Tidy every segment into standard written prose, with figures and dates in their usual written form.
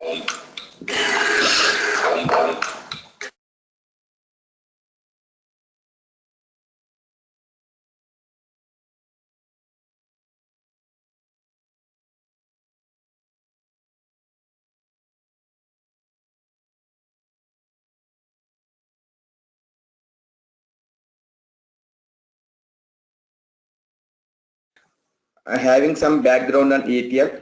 Having some background on ETL.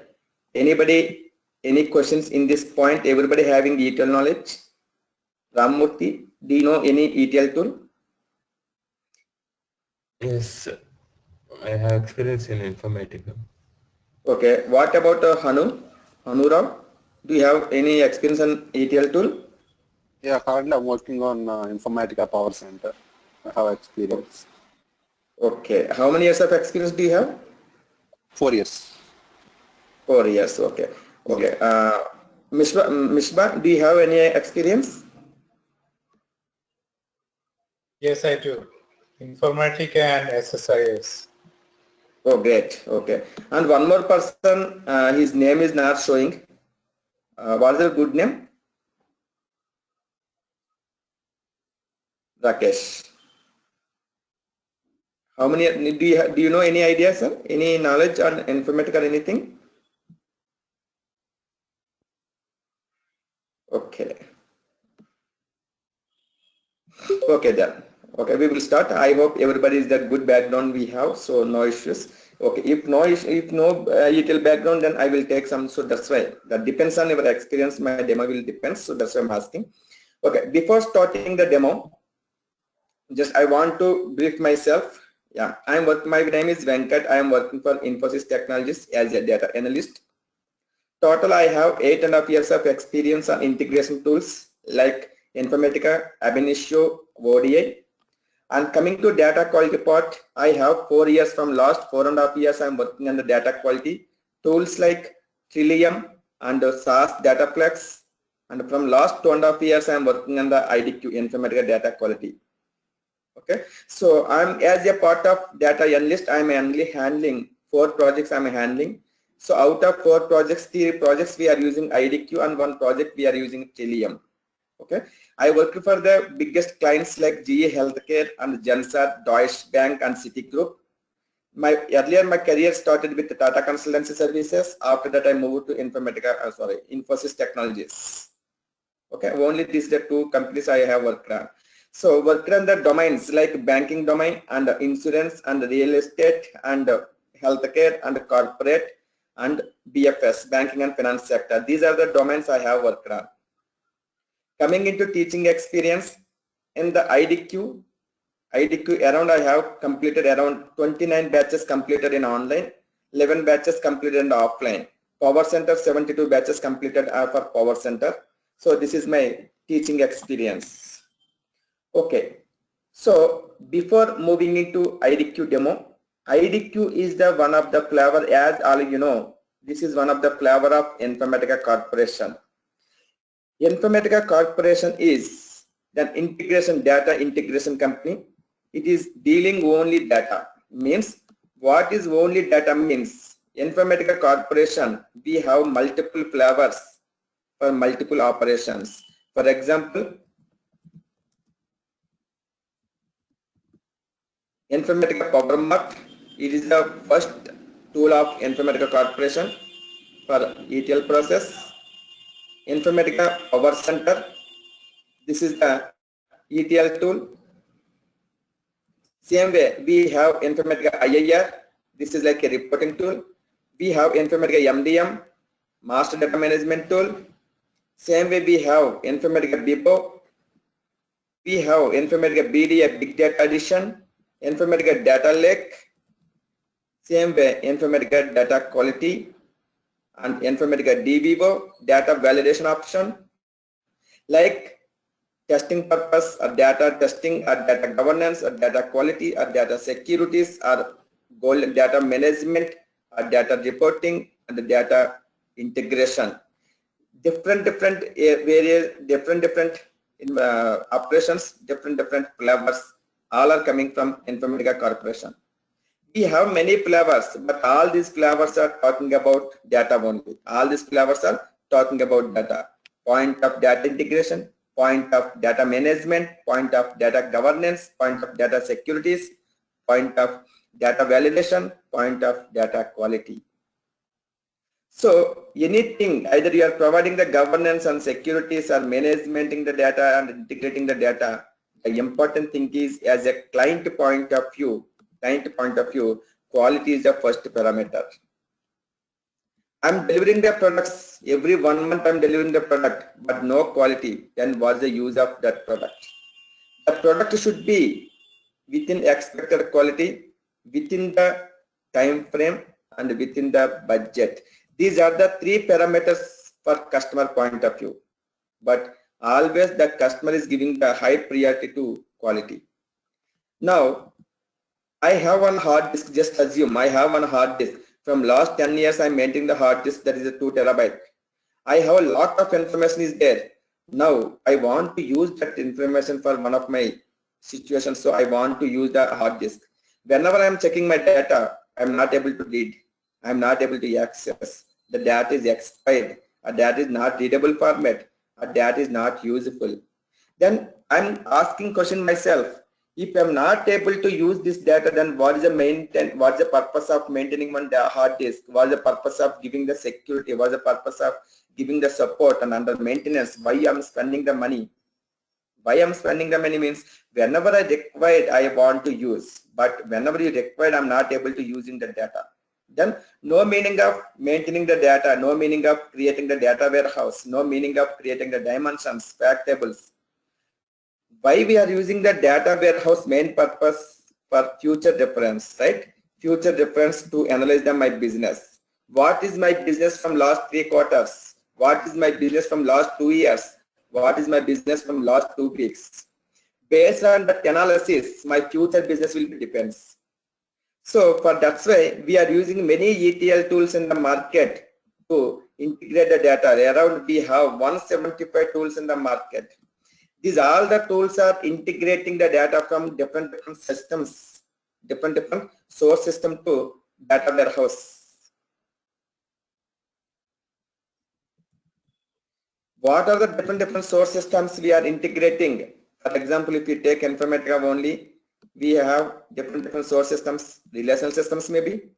Anybody, any questions in this point? Everybody having ETL knowledge? Ramurthy, do you know any ETL tool? Yes, I have experience in Informatica. Okay, what about Hanu Rao? Do you have any experience on ETL tool? Yeah, currently I'm working on Informatica Power Center. I have experience. Okay, how many years of experience do you have? 4 years. 4 years, okay. Okay, Mishba, do you have any experience? Yes, I do. Informatica and SSIS. Oh, great. Okay. And one more person, his name is not showing. What is the good name? Rakesh. How many do you know any ideas, sir? Any knowledge on Informatica or anything? Okay. Okay then. Okay, we will start. I hope everybody is that good background we have, so no issues. Okay, if no ETL background, then I will take some. So that's why that depends on your experience. My demo will depend. So that's why I'm asking. Okay, before starting the demo, just I want to brief myself. Yeah, my name is Venkat. I am working for Infosys Technologies as a data analyst. Total, I have 8.5 years of experience on integration tools like Informatica, Ab Initio, ODI. And coming to data quality part, I have 4 years. From last 4.5 years, I am working on the data quality tools like Trillium and SAS Dataplex. And from last 2.5 years, I am working on the IDQ Informatica data quality. Okay, so I'm as a part of data analyst, I'm only handling 4 projects. I'm handling. So out of 4 projects, 3 projects we are using IDQ and 1 project we are using Trillium. Okay, I work for the biggest clients like GE Healthcare and Genstar, Deutsche Bank and Citigroup. My career started with the Tata Consultancy Services. After that, I moved to Infosys Technologies. Okay, only these are the 2 companies I have worked on. So worked on the domains like banking domain and insurance and real estate and healthcare and corporate and BFS, banking and finance sector. These are the domains I have worked on. Coming into teaching experience in the IDQ around I have completed around 29 batches completed in online, 11 batches completed in the offline. Power Center 72 batches completed for Power Center. So this is my teaching experience. Okay, so before moving into IDQ demo, IDQ is the one of the flavor, as all you know, this is one of the flavor of Informatica Corporation. Informatica Corporation is an data integration company. It is dealing only data. Means what is only data means? Informatica Corporation, we have multiple flavors for multiple operations. For example, Informatica PowerMark, it is the first tool of Informatica Corporation for ETL process. Informatica Power Center, this is the ETL tool. Same way, we have Informatica IIR, this is like a reporting tool. We have Informatica MDM, Master Data Management tool. Same way, we have Informatica BPO. We have Informatica BDA, Big Data Edition. Informatica Data Lake, same way Informatica Data Quality, and Informatica DVO, Data Validation Option, like testing purpose or data testing or data governance or data quality or data securities or goal data management or data reporting and the data integration. Different operations, different flavors. All are coming from Informatica Corporation. We have many flavors, but all these flavors are talking about data only. All these flavors are talking about data. Point of data integration, point of data management, point of data governance, point of data securities, point of data validation, point of data quality. So anything, either you are providing the governance and securities or managing the data and integrating the data, the important thing is, as a client point of view, quality is the first parameter. I'm delivering the products every 1 month. I'm delivering the product, but no quality. Then what's the use of that product? The product should be within expected quality, within the time frame, and within the budget. These are the 3 parameters for customer point of view. But always the customer is giving the high priority to quality. Now, I have one hard disk. Just assume I have one hard disk. From last 10 years, I'm maintaining the hard disk that is a 2 terabyte. I have a lot of information is there. Now, I want to use that information for one of my situations. So I want to use the hard disk. Whenever I'm checking my data, I'm not able to read. I'm not able to access. The data is expired. A data is not readable format. A data is not useful. Then I'm asking question myself. If I'm not able to use this data, then what is the purpose of maintaining one hard disk? What is the purpose of giving the security? What is the purpose of giving the support and under maintenance? Why I'm spending the money? Why I'm spending the money means whenever I require, I want to use. But whenever you require, I'm not able to using the data. Then no meaning of maintaining the data, no meaning of creating the data warehouse, no meaning of creating the dimensions, fact tables. Why we are using the data warehouse main purpose for future reference, right? Future reference to analyze my business. What is my business from last 3 quarters? What is my business from last 2 years? What is my business from last 2 weeks? Based on that analysis, my future business will be depends. So for that's why we are using many ETL tools in the market to integrate the data. Around we have 175 tools in the market. These all the tools are integrating the data from different systems, different source system to data warehouse. What are the different source systems we are integrating? For example, if you take Informatica only, we have different source systems, relational systems maybe.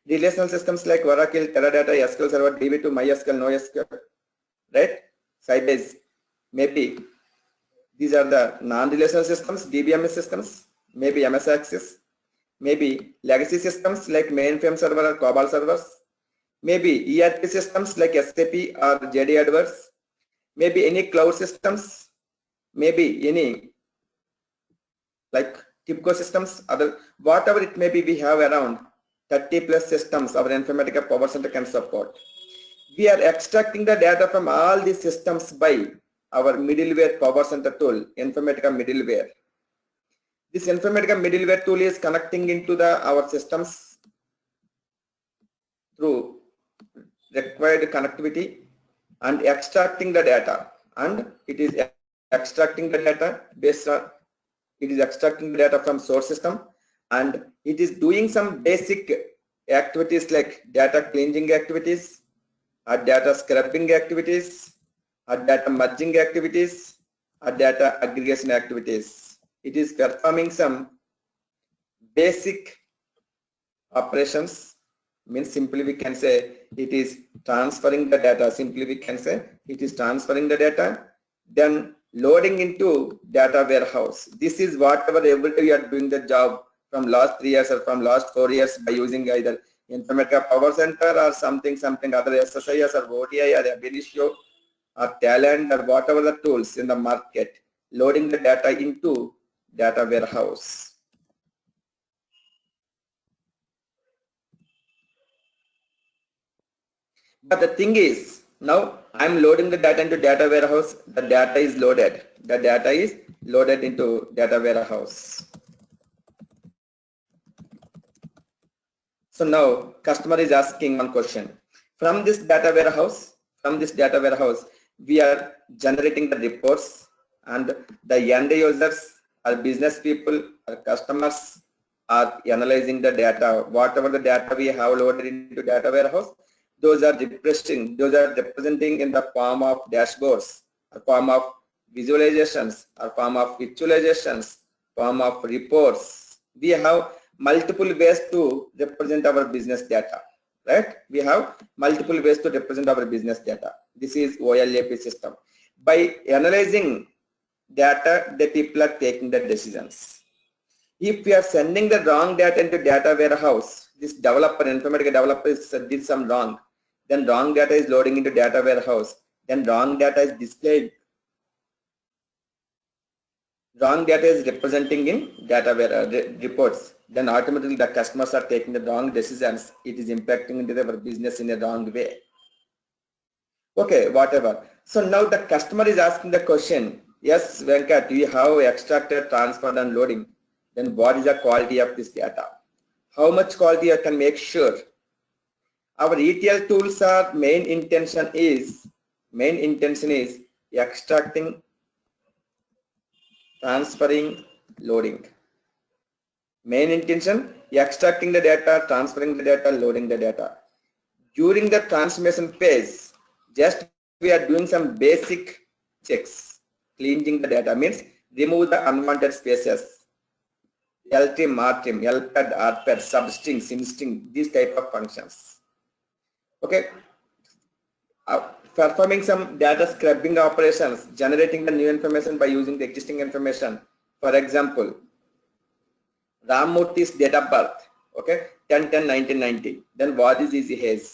Relational systems like Oracle, Teradata, SQL Server, DB2, MySQL, NoSQL, right? Sybase, maybe. These are the non-relational systems, DBMS systems, maybe MS Access, maybe legacy systems like mainframe server or COBOL servers, maybe ERP systems like SAP or JD Edwards, maybe any cloud systems, maybe any like TIBCO systems, other whatever it may be. We have around 30 plus systems our Informatica Power Center can support. We are extracting the data from all these systems by our middleware Power Center tool, Informatica middleware. This Informatica middleware tool is connecting into our systems through required connectivity and extracting the data. And it is extracting the data based on, it is extracting the data from source system, and it is doing some basic activities like data cleansing activities, or data scrubbing activities, or data merging activities, or data aggregation activities. It is performing some basic operations. Means simply we can say it is transferring the data. Simply we can say it is transferring the data, then loading into data warehouse. This is whatever every day we are doing the job from last 3 years or from last 4 years by using either Informatica Power Center or something other SSIS or ODI or Ab Initio or Talent or whatever the tools in the market, loading the data into data warehouse. But the thing is, now I'm loading the data into data warehouse. The data is loaded. The data is loaded into data warehouse. So now customer is asking one question. From this data warehouse, we are generating the reports, and the end users or business people or customers are analyzing the data. Whatever the data we have loaded into data warehouse, those are representing in the form of dashboards, or form of visualizations, or form of visualizations, form of reports. We have multiple ways to represent our business data, right? We have multiple ways to represent our business data. This is OLAP system. By analyzing data, the people are taking the decisions. If we are sending the wrong data into data warehouse, this developer, Informatica developer did some wrong, then wrong data is loading into data warehouse, then wrong data is displayed. Wrong data is representing in data reports. Then automatically the customers are taking the wrong decisions. It is impacting into their business in a wrong way. Okay, whatever. So now the customer is asking the question, yes, Venkat, we have extracted, transferred and loading. Then what is the quality of this data? How much quality I can make sure? Our ETL tools are main intention is extracting, transferring, loading. Main intention, extracting the data, transferring the data, loading the data. During the transformation phase, just we are doing some basic checks. Cleansing the data means remove the unwanted spaces. LTrim, RTrim, LPAD, RPAD, substring, simstring, these type of functions. Okay. Performing some data scrubbing operations, generating the new information by using the existing information. For example, Ramurthy's date of birth, okay, 10/10/1990. Then what is his age?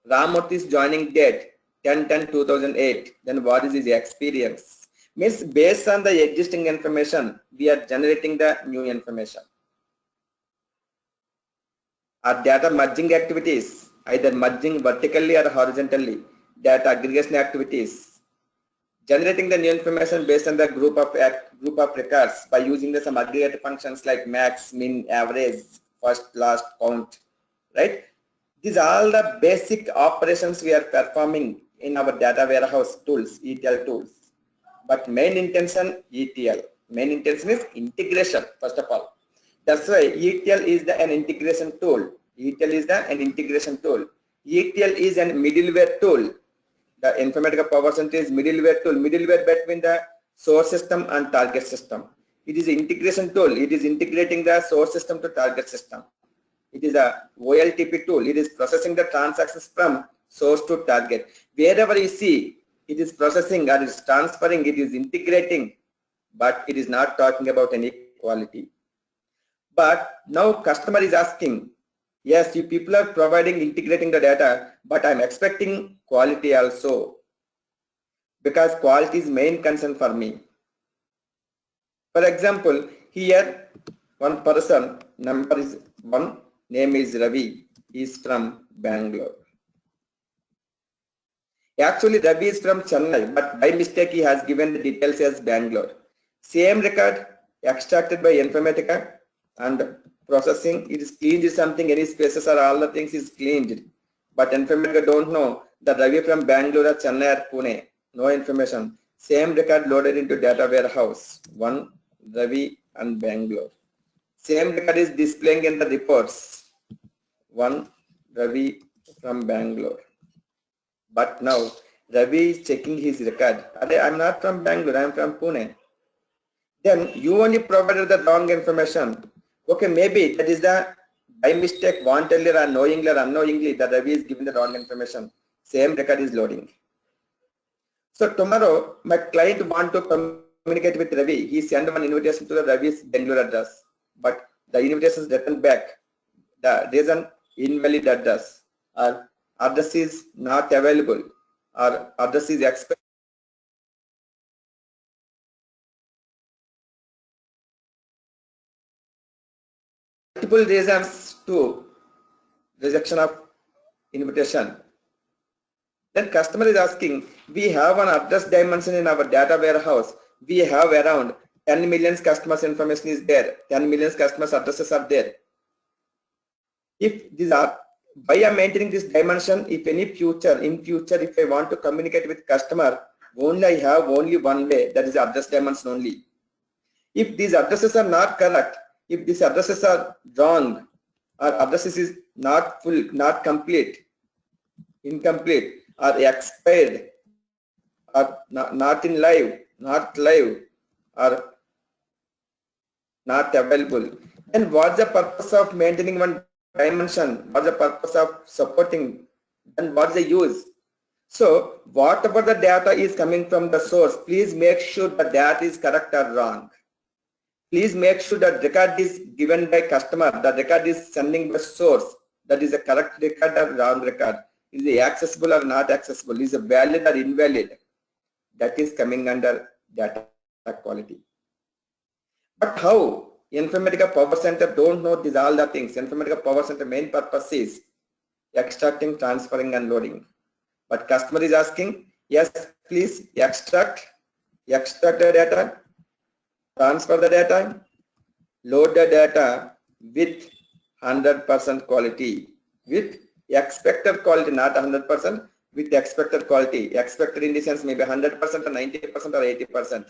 Ramurthy's joining date, 10/10/2008. Then what is his experience? Means based on the existing information, we are generating the new information. Our data merging activities, either merging vertically or horizontally, data aggregation activities, generating the new information based on the group of records by using some aggregator functions like max, min, average, first, last, count, right? These are all the basic operations we are performing in our data warehouse tools, ETL tools. But main intention ETL. Main intention is integration, first of all. That's why ETL is an integration tool. ETL is an integration tool. ETL is a middleware tool. The Informatica Power Center is middleware tool, middleware between the source system and target system. It is an integration tool. It is integrating the source system to target system. It is a OLTP tool. It is processing the transactions from source to target. Wherever you see, it is processing or it is transferring, it is integrating, but it is not talking about any quality. But now customer is asking, yes, you people are providing, integrating the data, but I'm expecting quality also, because quality is main concern for me. For example, here one person, number is 1, name is Ravi, he is from Bangalore. Actually, Ravi is from Chennai, but by mistake he has given the details as Bangalore. Same record extracted by Informatica and processing, it is cleaned something, any spaces or all the things is cleaned. But Informatica don't know that Ravi from Bangalore or Chennai or Pune, no information. Same record loaded into data warehouse, 1 Ravi and Bangalore. Same record is displaying in the reports, 1 Ravi from Bangalore. But now Ravi is checking his record. I'm not from Bangalore, I'm from Pune. Then you only provided the wrong information. Okay, maybe that is the by mistake, wantedly or knowingly or unknowingly, that Ravi is given the wrong information. Same record is loading. So tomorrow, my client want to communicate with Ravi. He sent one invitation to the Ravi's Bangalore address, but the invitation is returned back. The reason, invalid address, or address is not available, or address is expected. Multiple reasons to rejection of invitation. Then customer is asking, we have an address dimension in our data warehouse. We have around 10 million customers information is there. 10 million customers addresses are there. If these are, by maintaining this dimension, if in future, if I want to communicate with customer, only I have only one way, that is address dimension only. If these addresses are not correct, if these addresses are wrong, or addresses is not full, not complete, incomplete, or expired, or not in live, not live, or not available, then what's the purpose of maintaining one dimension? What's the purpose of supporting? Then what's the use? So whatever the data is coming from the source, please make sure the data is correct or wrong. Please make sure that record is given by customer, the record is sending the source, that is a correct record or wrong record. Is it accessible or not accessible? Is it valid or invalid? That is coming under data quality. But how? Informatica Power Center don't know these all the things. Informatica Power Center main purpose is extracting, transferring and loading. But customer is asking, yes, please extract the data, transfer the data, load the data with 100% quality, with expected quality, not 100%, with expected quality. Expected in the sense maybe 100% or 90% or 80%.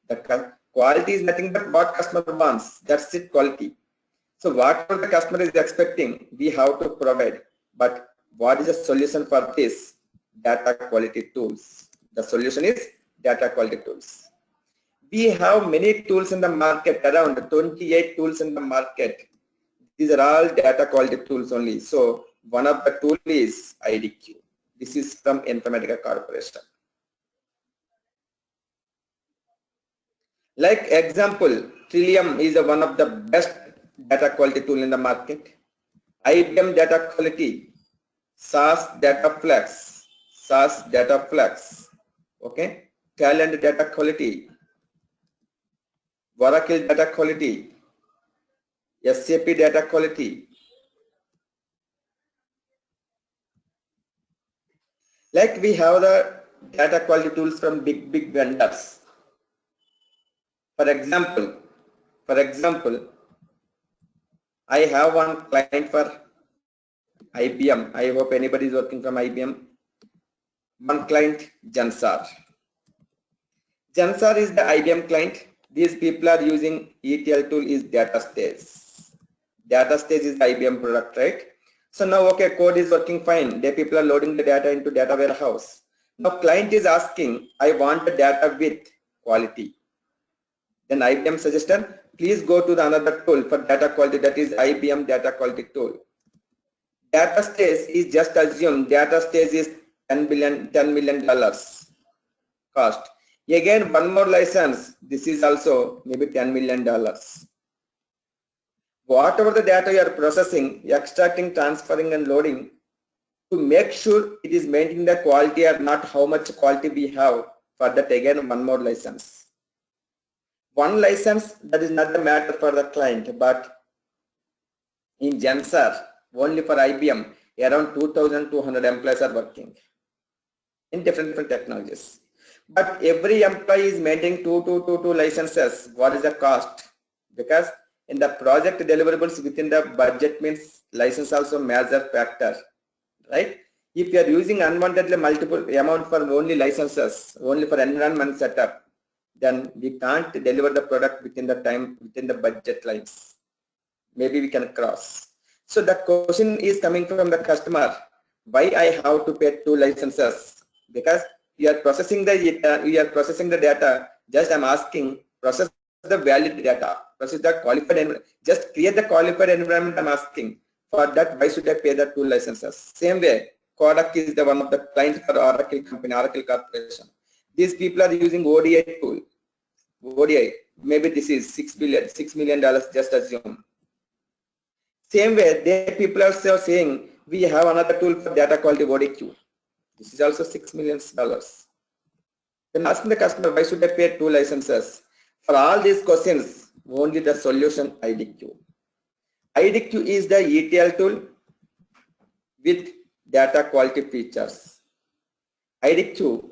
The quality is nothing but what customer wants. That's it, quality. So whatever the customer is expecting, we have to provide. But what is the solution for this? Data quality tools. The solution is data quality tools. We have many tools in the market, around 28 tools in the market. These are all data quality tools only. So one of the tools is IDQ. This is from Informatica Corporation. Like example, Trillium is one of the best data quality tool in the market. IBM Data Quality, SAS Data Flex, okay, Talent Data Quality, Oracle Data Quality, SAP Data Quality. Like we have the data quality tools from big vendors. For example, I have one client for IBM. I hope anybody is working from IBM. One client, Jansar. Jansar is the IBM client. These people are using ETL tool is DataStage. DataStage is the IBM product, right? So now, okay, code is working fine. The people are loading the data into data warehouse. Now client is asking, I want the data with quality. Then IBM suggested, please go to the another tool for data quality, that is IBM Data Quality Tool. DataStage is just assume DataStage is $10 million cost. Again, one more license, this is also maybe $10 million. Whatever the data you are processing, extracting, transferring and loading, to make sure it is maintaining the quality or not, how much quality we have, for that again one more license. One license, that is not the matter for the client, but in Jansar, only for IBM, around 2,200 employees are working in different technologies. But every employee is maintaining two licenses. What is the cost? Because in the project deliverables within the budget means license also major factor, right? If you are using unwantedly multiple amount for only licenses, only for environment setup, then we can't deliver the product within the time, within the budget lines. Maybe we can cross. So the question is coming from the customer, why I have to pay 2 licenses? Because you are processing the data. Just I'm asking, process the valid data, process the qualified environment. Just create the qualified environment. I'm asking for that. Why should I pay the 2 licenses? Same way, Kodak is the one of the clients for Oracle company, Oracle Corporation. These people are using ODI tool. ODI, maybe this is $6 million, just assume. Same way, they people are still saying, we have another tool for data quality, ODQ. This is also $6 million. Then asking the customer, why should I pay 2 licenses? For all these questions, only the solution IDQ. IDQ is the ETL tool with data quality features. IDQ,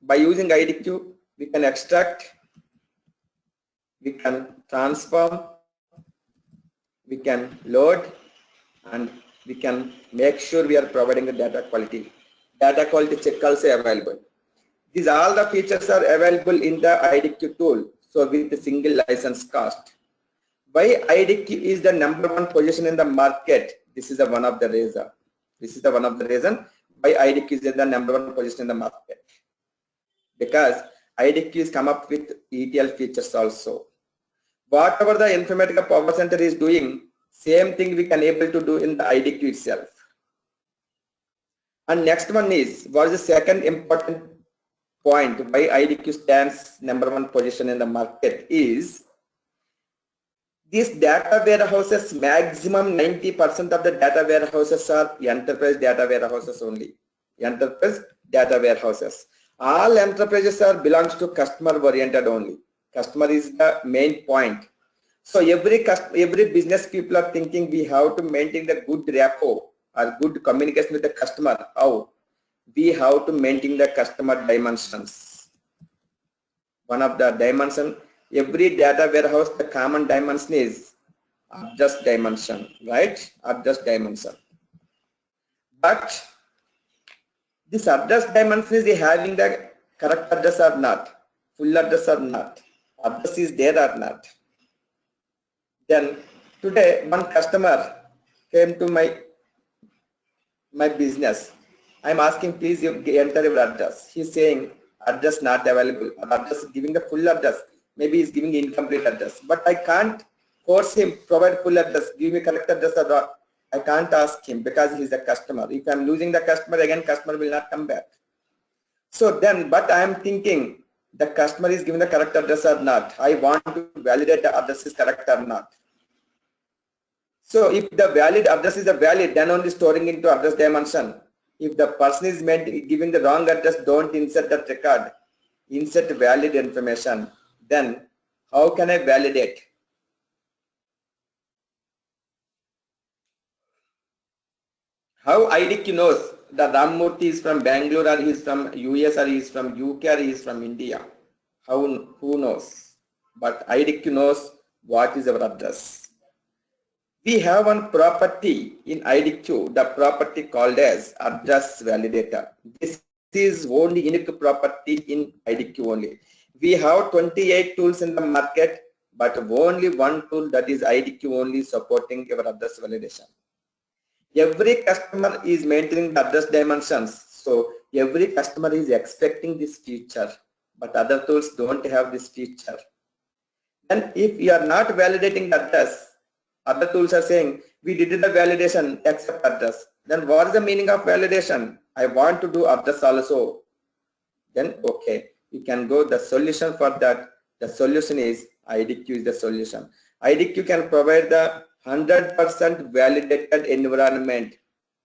by using IDQ, we can extract, we can transform, we can load, and we can make sure we are providing the data quality. Data quality check also available. These all the features are available in the IDQ tool. So with the single license cost. Why IDQ is the #1 position in the market? This is the one of the reason. why IDQ is in the #1 position in the market. Because IDQ is come up with ETL features also. Whatever the Informatica Power Center is doing, same thing we can able to do in the IDQ itself. And next one is, what is the second important point why IDQ stands #1 position in the market is, these data warehouses, maximum 90% of the data warehouses are enterprise data warehouses only. Enterprise data warehouses. All enterprises are belongs to customer oriented only. Customer is the main point. So every business people are thinking we have to maintain the good rapport or good communication with the customer. How? We have to maintain the customer dimensions. One of the dimension, every data warehouse, the common dimension is address dimension, right? Address dimension. But this address dimension is having the correct address or not, full address or not, address is there or not. Then today one customer came to my business. I'm asking, please you enter your address. He's saying address not available. Address giving the full address. Maybe he's giving incomplete address. But I can't force him provide full address. Give me correct address or not. I can't ask him because he's a customer. If I'm losing the customer again, customer will not come back. So then, but I am thinking the customer is giving the correct address or not. I want to validate the address is correct or not. So if the valid address is a valid, then only storing into address dimension. If the person is giving the wrong address, don't insert that record. Insert valid information. Then how can I validate? How IDQ knows the Ramurthy is from Bangalore or he is from US or he is from UK or he is from India? Who knows? But IDQ knows what is our address. We have one property in IDQ, the property called as address validator. This is only unique property in IDQ only. We have 28 tools in the market, but only one tool, that is IDQ only, supporting your address validation. Every customer is maintaining the address dimensions. So every customer is expecting this feature, but other tools don't have this feature. And if you are not validating the address, other tools are saying, we did the validation except address. Then what is the meaning of validation? I want to do address also. Then okay, you can go the solution for that. The solution is IDQ is the solution. IDQ can provide the 100% validated environment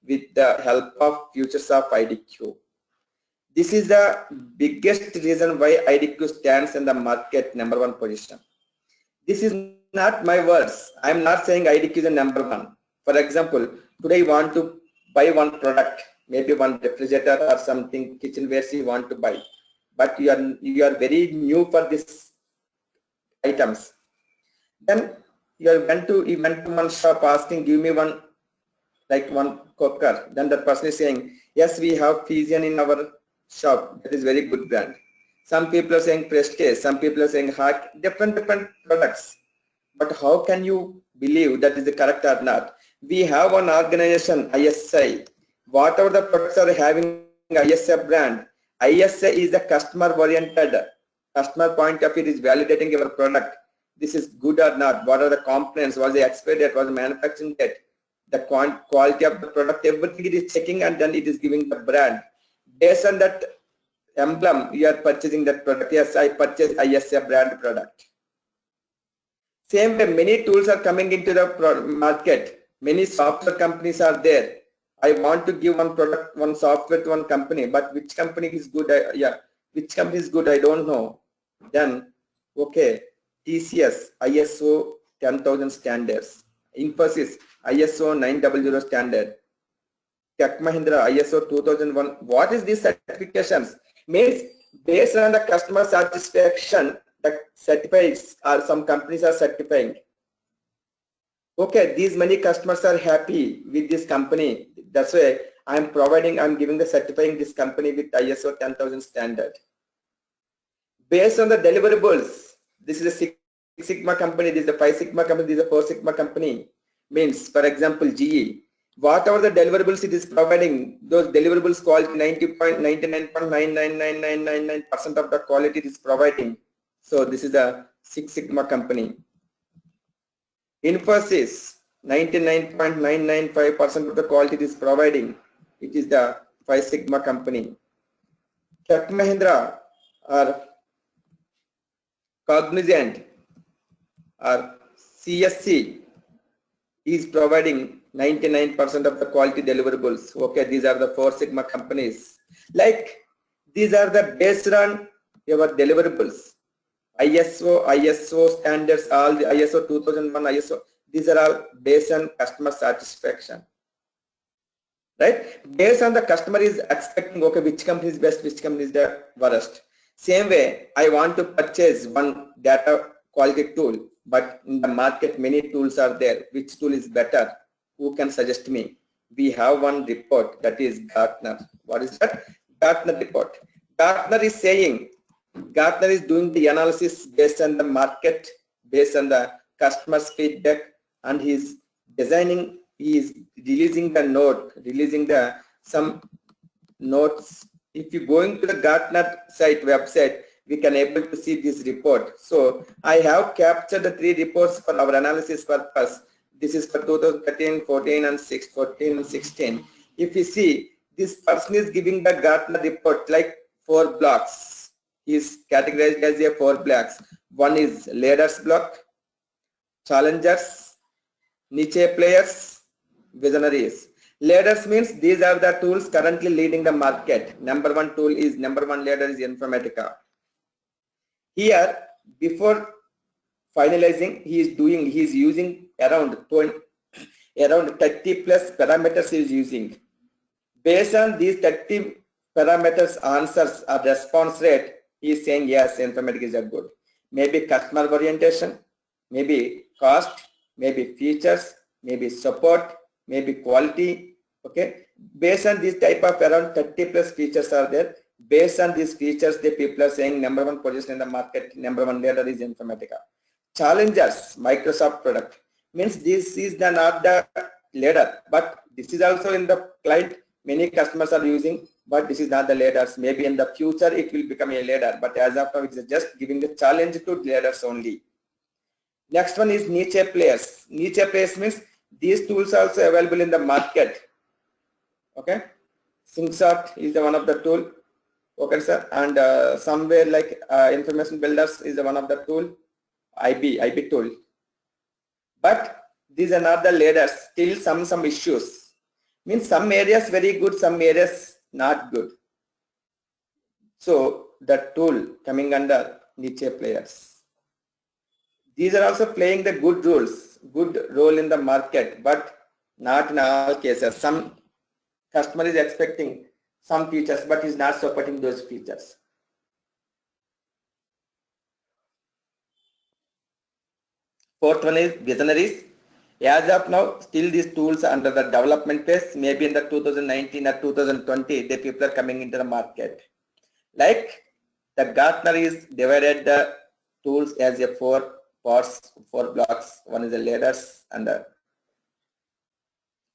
with the help of features of IDQ. This is the biggest reason why IDQ stands in the market #1 position. This is not my words. I am not saying IDQ is a #1. For example, today you want to buy one product, maybe one refrigerator or something, kitchenware you want to buy, but you are very new for these items. Then you went to one shop asking, give me one cooker. Then that person is saying, yes, we have Fusion in our shop. That is very good brand. Some people are saying Prestige, some people are saying Hack, different products. But how can you believe that is the correct or not? We have one organization, ISI. Whatever the products are having ISI brand, ISI is the customer oriented. Customer point of view is validating your product. This is good or not. What are the components? Was the expiry date? Was the manufacturing date? The quality of the product, everything it is checking, and then it is giving the brand. Based on that emblem, you are purchasing that product. Yes, I purchased ISI brand product. Same way, many tools are coming into the market. Many software companies are there. I want to give one product, one software to one company, but which company is good? Which company is good? I don't know. Then, okay, TCS, ISO 10,000 standards. Infosys, ISO 900 standard. Tech Mahindra, ISO 2001. What is these certifications? Means based on the customer satisfaction, the certifies or some companies are certifying. Okay, these many customers are happy with this company. That's why I'm giving the certifying this company with ISO 10,000 standard. Based on the deliverables, this is a Six Sigma company, this is a 5 Sigma company, this is a 4 Sigma company. Means, for example, GE. whatever the deliverables it is providing, those deliverables quality 90.99.99999% of the quality it is providing. So this is the Six Sigma company. Infosys, 99.995% of the quality it is providing. It is the Five Sigma company. Tech Mahindra or Cognizant or CSC is providing 99% of the quality deliverables. Okay, these are the Four Sigma companies. Like these are the based on your deliverables. ISO standards, all the ISO 2001, ISO, these are all based on customer satisfaction. Right? Based on the customer is expecting, okay, which company is best, which company is the worst. Same way, I want to purchase one data quality tool, but in the market many tools are there. Which tool is better? Who can suggest me? We have one report, that is Gartner. What is that? Gartner report. Gartner is saying, Gartner is doing the analysis based on the market, based on the customer's feedback, and he is designing, he is releasing the note, some notes. If you go into the Gartner website, we can able to see this report. So I have captured the 3 reports for our analysis purpose. This is for 2013, 14 and 16. If you see, this person is giving the Gartner report like 4 blocks. He is categorized as a 4 blocks. One is leaders block, challengers, niche players, visionaries. Leaders means these are the tools currently leading the market. Number one leader is Informatica. Here, before finalizing, he is using around 30 plus parameters he is using. Based on these 30 parameters, answers or response rate, he is saying yes, Informatica is a good. Maybe customer orientation, maybe cost, maybe features, maybe support, maybe quality. Okay, based on this type of around 30 plus features are there. Based on these features, the people are saying number one position in the market, number one leader is Informatica. Challengers, Microsoft product, means this is not the leader, but this is also in the client. Many customers are using, but this is not the leaders. Maybe in the future it will become a leader, but as of now it is just giving the challenge to leaders only. Next one is niche players. Niche players means these tools are also available in the market. Okay, Syncshot is the one of the tool. Okay, sir, and somewhere like information builders is the one of the tool. IB tool. But these are not the leaders. Still some issues. Means some areas very good, some areas not good. So the tool coming under niche players. These are also playing the good role in the market, but not in all cases. Some customer is expecting some features, but is not supporting those features. Fourth one is visionaries. As of now, still these tools are under the development phase. Maybe in the 2019 or 2020, the people are coming into the market. Like the Gartner is divided the tools as a 4 parts, 4 blocks. One is the leaders and the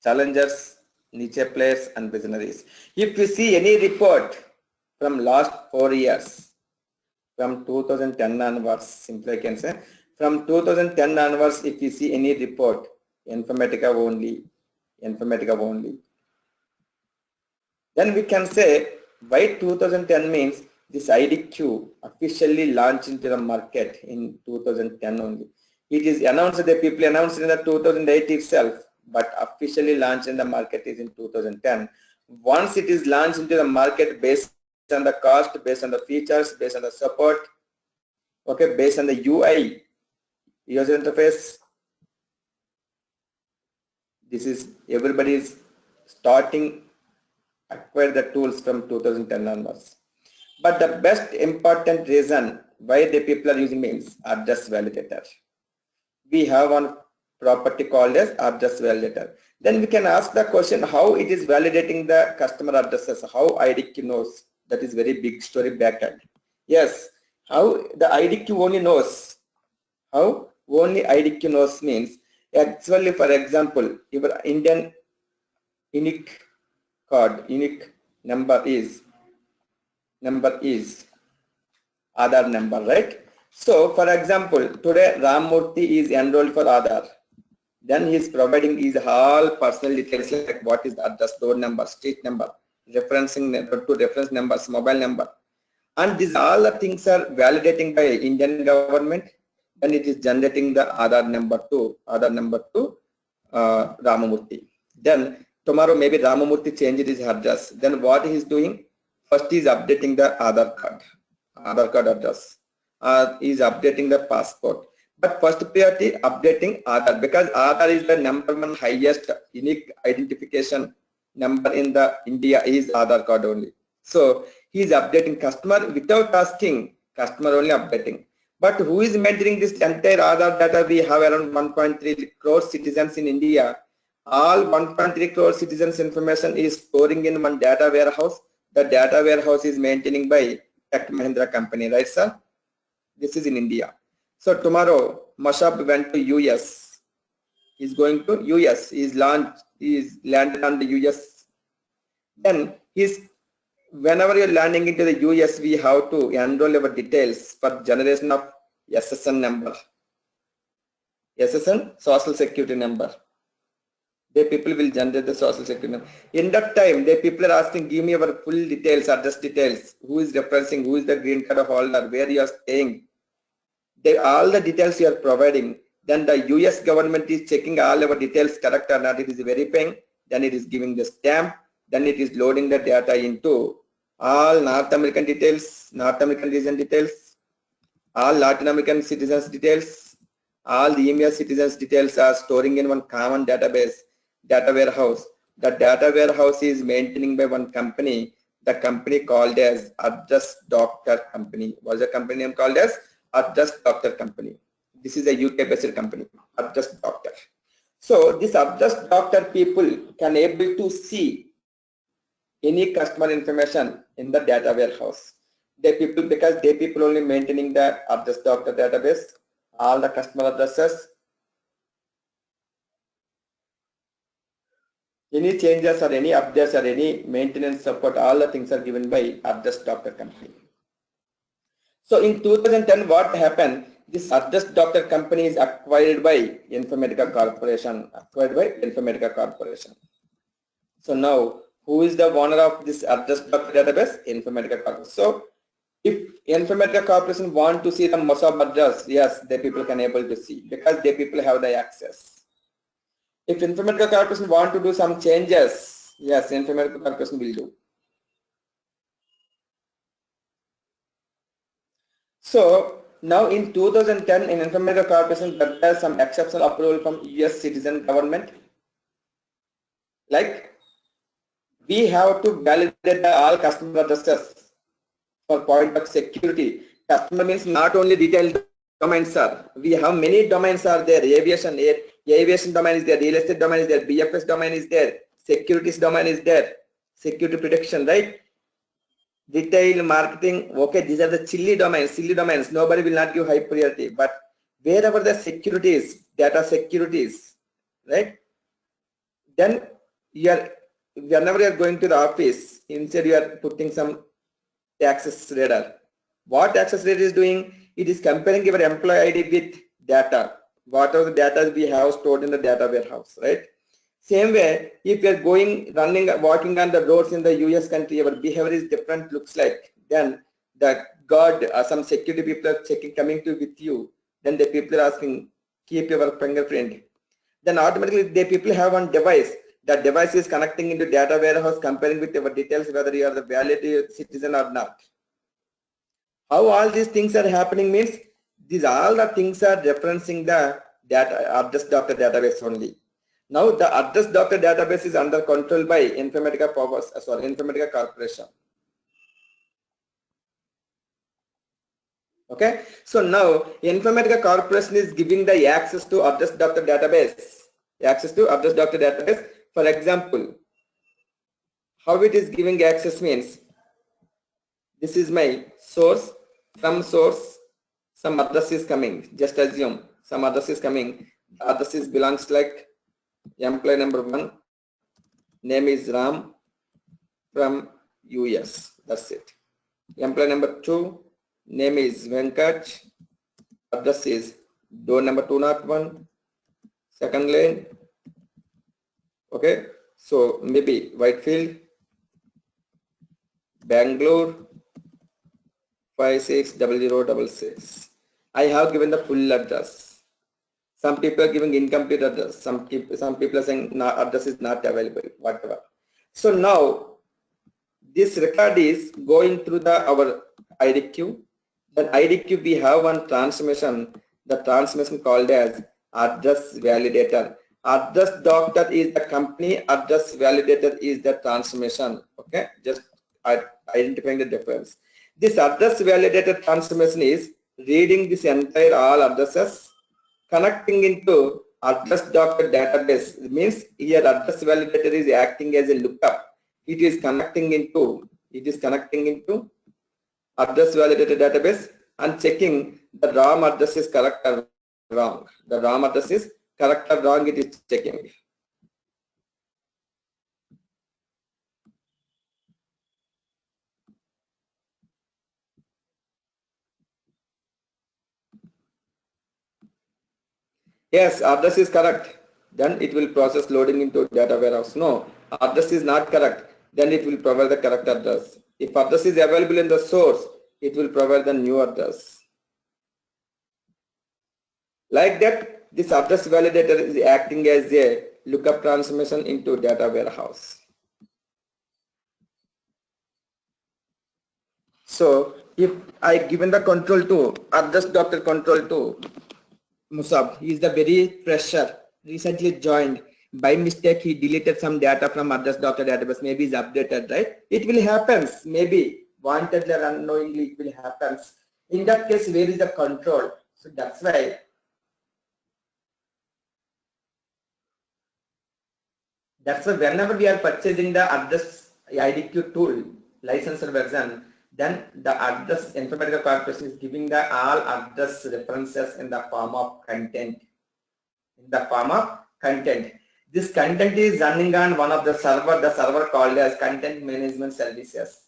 challengers, niche players and visionaries. If you see any report from last 4 years, from 2010 onwards, simply I can say, from 2010 onwards, if you see any report, Informatica only. Then we can say why 2010 means this IDQ officially launched into the market in 2010 only. It is announced, the people announced in the 2008 itself, but officially launched in the market is in 2010. Once it is launched into the market based on the cost, based on the features, based on the support, okay, based on the UI, user interface, this is everybody is starting acquire the tools from 2010 onwards. But the best important reason why the people are using means address validator. We have one property called as address validator. Then we can ask the question how it is validating the customer addresses, how IDQ knows. That is very big story backend. Yes, how the IDQ only knows. How only IDQ knows means actually, for example, your Indian unique card, unique number is Aadhaar number, right? So for example, today Ramurthy is enrolled for Aadhaar. Then he is providing his all personal details like what is the address, door number, street number, referencing to reference numbers, mobile number. And these all the things are validating by Indian government. Then it is generating the Aadhaar number to Ramamurthy. Then tomorrow maybe Ramamurthy changes his address. Then what he is doing? First he is updating the Aadhaar card address. He is updating the passport. But first priority updating Aadhaar, because Aadhaar is the number one highest unique identification number in the India is Aadhaar card only. So he is updating customer without asking, customer only updating. But who is maintaining this entire Aadhaar data? We have around 1.3 crore citizens in India. All 1.3 crore citizens information is storing in one data warehouse. The data warehouse is maintaining by Tech Mahindra company, right sir? This is in India. So tomorrow Mashab went to US. He's going to US. He's landed on the US. Then whenever you're landing into the US, we have to enroll our details for generation of SSN number. SSN, Social Security number. The people will generate the Social Security number. In that time, the people are asking, give me our full details, address details, who is referencing, who is the green card holder, where you are staying. All the details you are providing. Then the US government is checking all our details correct or not. It is verifying. Then it is giving the stamp. Then it is loading the data into all North American details, North American region details, all Latin American citizens details, all the EMEA citizens details are storing in one common database, data warehouse. The data warehouse is maintaining by one company, the company called as Address Doctor Company. What's the company name called as? Address Doctor Company. This is a UK based company, Address Doctor. So this Address Doctor people can able to see any customer information in the data warehouse. Because they people only maintaining the Address Doctor database, all the customer addresses, any changes or any updates or any maintenance support, all the things are given by Address Doctor Company. So in 2010, what happened? This Address Doctor Company is acquired by Informatica Corporation. So now, who is the owner of this Address Doctor database? Informatica Corporation. So if Informatica Corporation want to see the Mashab address, yes, the people can able to see because the people have the access. If Informatica Corporation want to do some changes, yes, Informatica Corporation will do. So now in 2010 in Informatica Corporation there was some exceptional approval from US citizen government. Like we have to validate all customer addresses for point of security. Customer means not only detailed domains sir. We have many domains are there. Aviation domain is there, real estate domain is there, BFS domain is there, securities domain is there, security protection, right? Retail, marketing, okay, these are the silly domains, nobody will not give high priority, but wherever the securities, data securities, right? Then whenever you are going to the office, instead you are putting some access radar. What access radar is doing? It is comparing your employee ID with data, whatever the data we have stored in the data warehouse, right? Same way, if you are walking on the roads in the US country, your behavior is different, looks like, then the guard, some security people are coming with you, then the people are asking, keep your fingerprint. Then automatically the people have one device, that device is connecting into data warehouse, comparing with your details, whether you are the valid citizen or not. How all these things are happening means, all the things are referencing the data Address Doctor database only. Now the Address Doctor database is under control by Informatica Corporation. Okay, so now Informatica Corporation is giving the access to Address Doctor database. For example, how it is giving access means, this is my source, some address is coming. Just assume some address is coming. The address belongs like employee number 1, name is Ram from US. That's it. Employee number 2, name is Venkat. Address is door number 201, second lane. Okay, so maybe Whitefield, Bangalore 560066. I have given the full address. Some people are giving incomplete address. Some people are saying no, address is not available, whatever. So now this record is going through our IDQ. Then IDQ we have one transmission. The transmission called as address validator. Address doctor is the company. Address validator is the transmission. Okay, just identifying the difference. This address validator transmission is reading this entire all addresses, connecting into address doctor database. It means here address validator is acting as a lookup. It is connecting into address validator database and checking the RAM address is correct or wrong. The RAM address is correct or wrong, it is checking. Yes, address is correct. Then it will process loading into data warehouse. No, address is not correct. Then it will provide the correct address. If address is available in the source, it will provide the new address. Like that, this address validator is acting as a lookup transmission into data warehouse. So if I given the control to address doctor control to Musab, he is the very fresher, recently joined. By mistake, he deleted some data from address doctor database. Maybe it's updated, right? It will happen. Maybe wantedly or unknowingly it will happen. In that case, where is the control? So that's why whenever we are purchasing the address IDQ tool, licensed version, then the address Informatica Corporation is giving the all address references in the form of content. This content is running on one of the server called as content management services.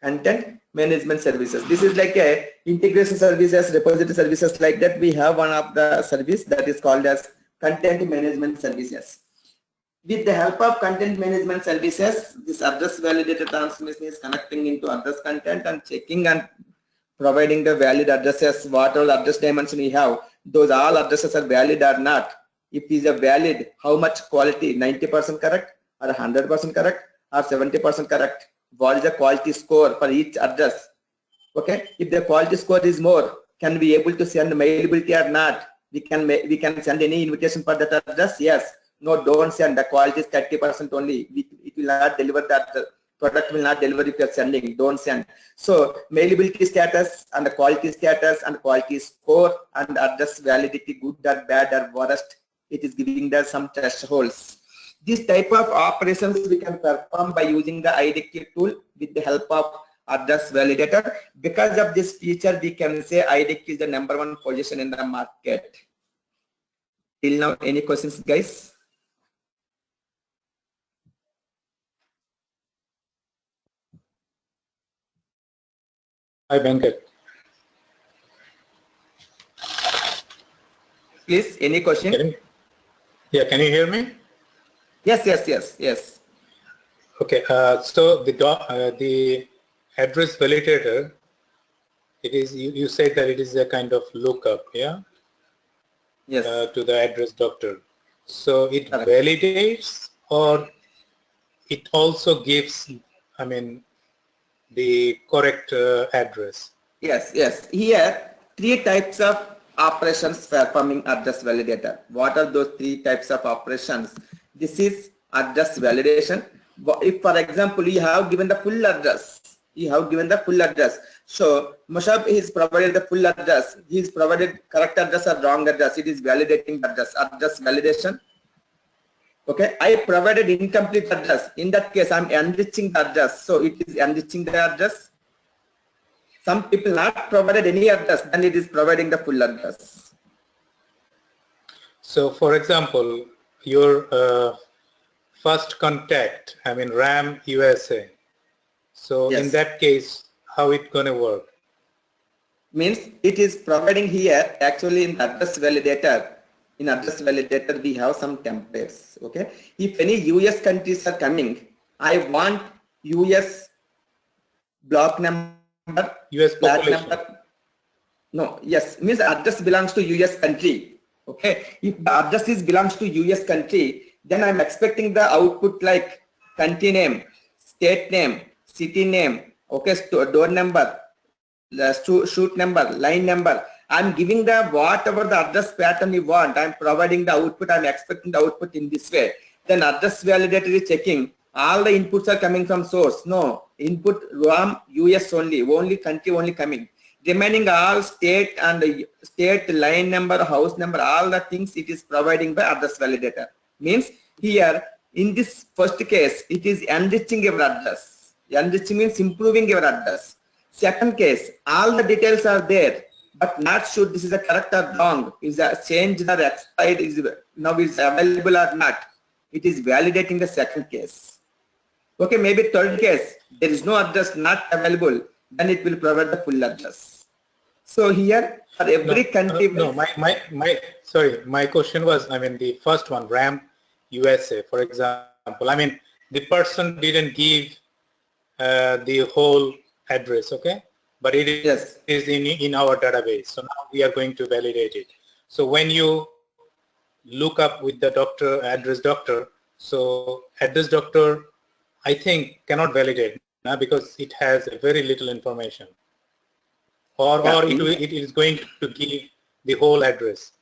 This is like a integration services, repository services like that. We have one of the service that is called as content management services. With the help of content management services, this address validator transmission is connecting into address content and checking and providing the valid addresses. Whatever address dimension we have, those all addresses are valid or not. If these are valid, how much quality? 90% correct, or 100% correct, or 70% correct? What is the quality score for each address? Okay, if the quality score is more, can we able to send mailability or not? We can send any invitation for that address? Yes. No, don't send. The quality is 30% only. It will not deliver that. The product will not deliver if you are sending. Don't send. So mailability status and the quality status and quality score and address validity, good or bad or worst, it is giving us some thresholds. This type of operations we can perform by using the IDQ tool with the help of address validator. Because of this feature, we can say IDQ is the #1 position in the market. Till now, any questions, guys? Hi, Venkat. Please, any question? Can you hear me? Yes. Okay, so the address validator, it is, you said that it is a kind of lookup, yeah? Yes. To the address doctor. So it Correct. validates, or it also gives, I mean, the correct address? Yes. Here, 3 types of operations performing address validator. What are those 3 types of operations? This is address validation. If, for example, you have given the full address, so Musab is provided the full address. He is provided correct address or wrong address. It is validating the address validation. Okay, I provided incomplete address. In that case, I'm enriching the address. So it is enriching the address. Some people not provided any address, and it is providing the full address. So, for example, your first contact, I mean RAM USA. So in Yes. that case, how it going to work? Means it is providing here actually in address validator. In address validator, we have some templates. Okay. If any US countries are coming, I want US block number, US flat population. number. No, yes, means address belongs to US country. Okay. If the address is belongs to US country, then I'm expecting the output like country name, state name, city name, okay, door number, the shoot number, line number. I'm giving the whatever the address pattern you want. I'm providing the output. I'm expecting the output in this way. Then address validator is checking. All the inputs are coming from source. No, input RAM US only country only coming. Remaining all state and state, line number, house number, all the things it is providing by address validator. Means here in this first case, it is enriching your address. Enriching means improving your address. Second case, all the details are there, but not sure this is a correct or wrong. Is a changed or expired, is now is available or not. It is validating the second case. Okay, maybe third case, there is no address not available, then it will provide the full address. So here for every country. No, my question was, I mean, the first one, RAM USA, for example. I mean, the person didn't give the whole address, okay, but it is, Yes. is in our database. So now we are going to validate it. So when you look up with the doctor, address doctor, so address doctor, I think cannot validate because it has very little information, or it is going to give the whole address.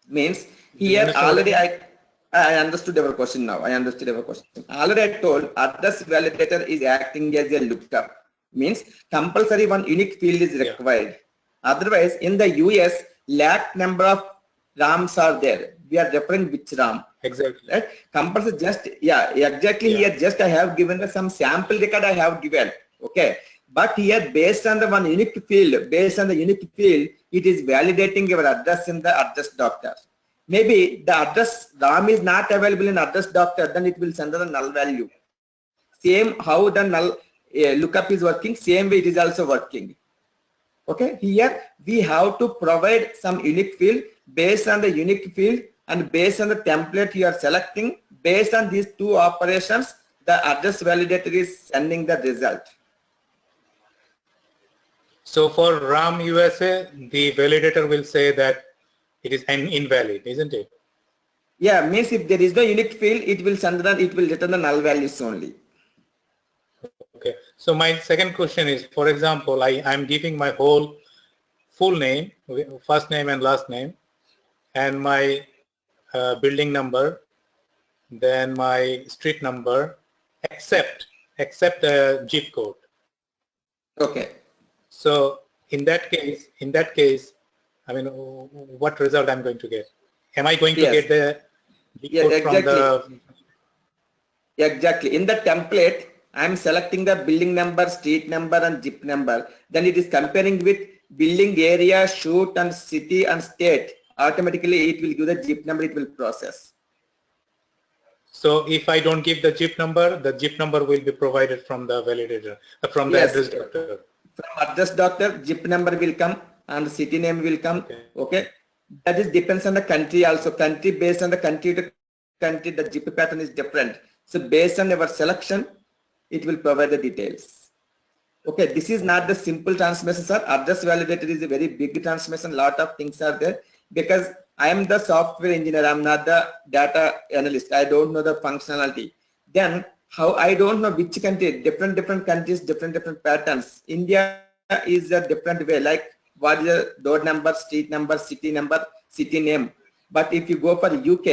Means here already I understood your question now. I understood your question. Already I told address validator is acting as a lookup. Means compulsory one unique field is required. Otherwise, in the US, lakh number of RAMs are there. We are referring which RAM. Exactly. Right? Compulsory just, exactly. Here just I have given some sample record I have given. Okay. But here based on the one unique field, it is validating your address in the address doctor. Maybe the address RAM is not available in address doctor, then it will send the null value. Same how the null lookup is working, same way it is also working. Okay, here we have to provide some unique field. Based on the unique field and based on the template you are selecting, based on these two operations, the address validator is sending the result. So for RAM USA, the validator will say that it is invalid, isn't it? Yeah, means if there is no unique field, it will return the null values only. Okay. So my second question is, for example, I'm giving my whole full name, first name and last name, and my building number, then my street number, except the zip code. Okay. So in that case, I mean, what result I'm going to get? Am I going to get the zip code exactly. from the? Exactly. In the template, I'm selecting the building number, street number, and zip number. Then it is comparing with building area, shoot, and city and state. Automatically, it will give the zip number. It will process. So if I don't give the zip number will be provided from the validator, from the address doctor. From address doctor, zip number will come and city name will come. Okay. That is depends on the country also. Country based on the country to country, the zip pattern is different. So based on our selection, it will provide the details. Okay, this is not the simple transmission, sir. Address validator is a very big transmission. Lot of things are there because I am the software engineer. I'm not the data analyst. I don't know the functionality. Then how I don't know which country, different countries, different patterns. India is a different way. Like what is the door number, street number, city name. But if you go for UK,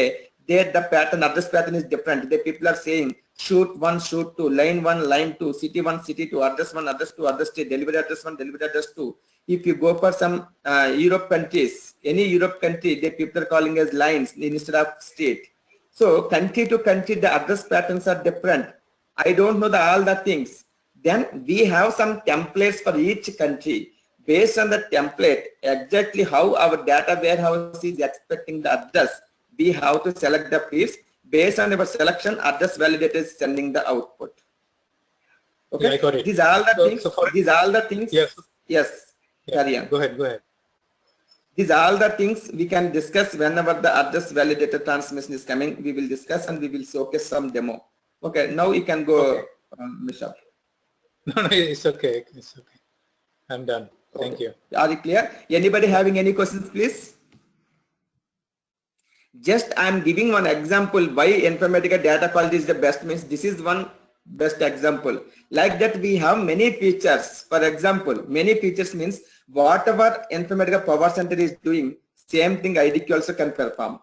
there the pattern, address pattern is different. The people are saying shoot 1, shoot 2, line 1, line 2, city 1, city 2, address 1, address 2, address 3, delivery address 1, delivery address 2. If you go for some Europe countries, any Europe country, the people are calling as lines instead of state. So country to country, the address patterns are different. I don't know all the things. Then we have some templates for each country. Based on the template, exactly how our data warehouse is expecting the address, we have to select the fields. Based on your selection, address validator is sending the output. Okay, Yeah, I got it. These are all the things. These are all the things. Yes. Yes. Yeah. Carry on. Go ahead. Go ahead. These are all the things we can discuss whenever the address validator transmission is coming. We will discuss and we will showcase some demo. Okay, now you can go, Mishal. No, it's okay. It's okay. I'm done. Thank you. Are you clear? Anybody having any questions, please? Just I'm giving one example why Informatica data quality is the best. Means this is one best example. Like that we have many features. For example, many features means whatever Informatica Power Center is doing, same thing IDQ also can perform.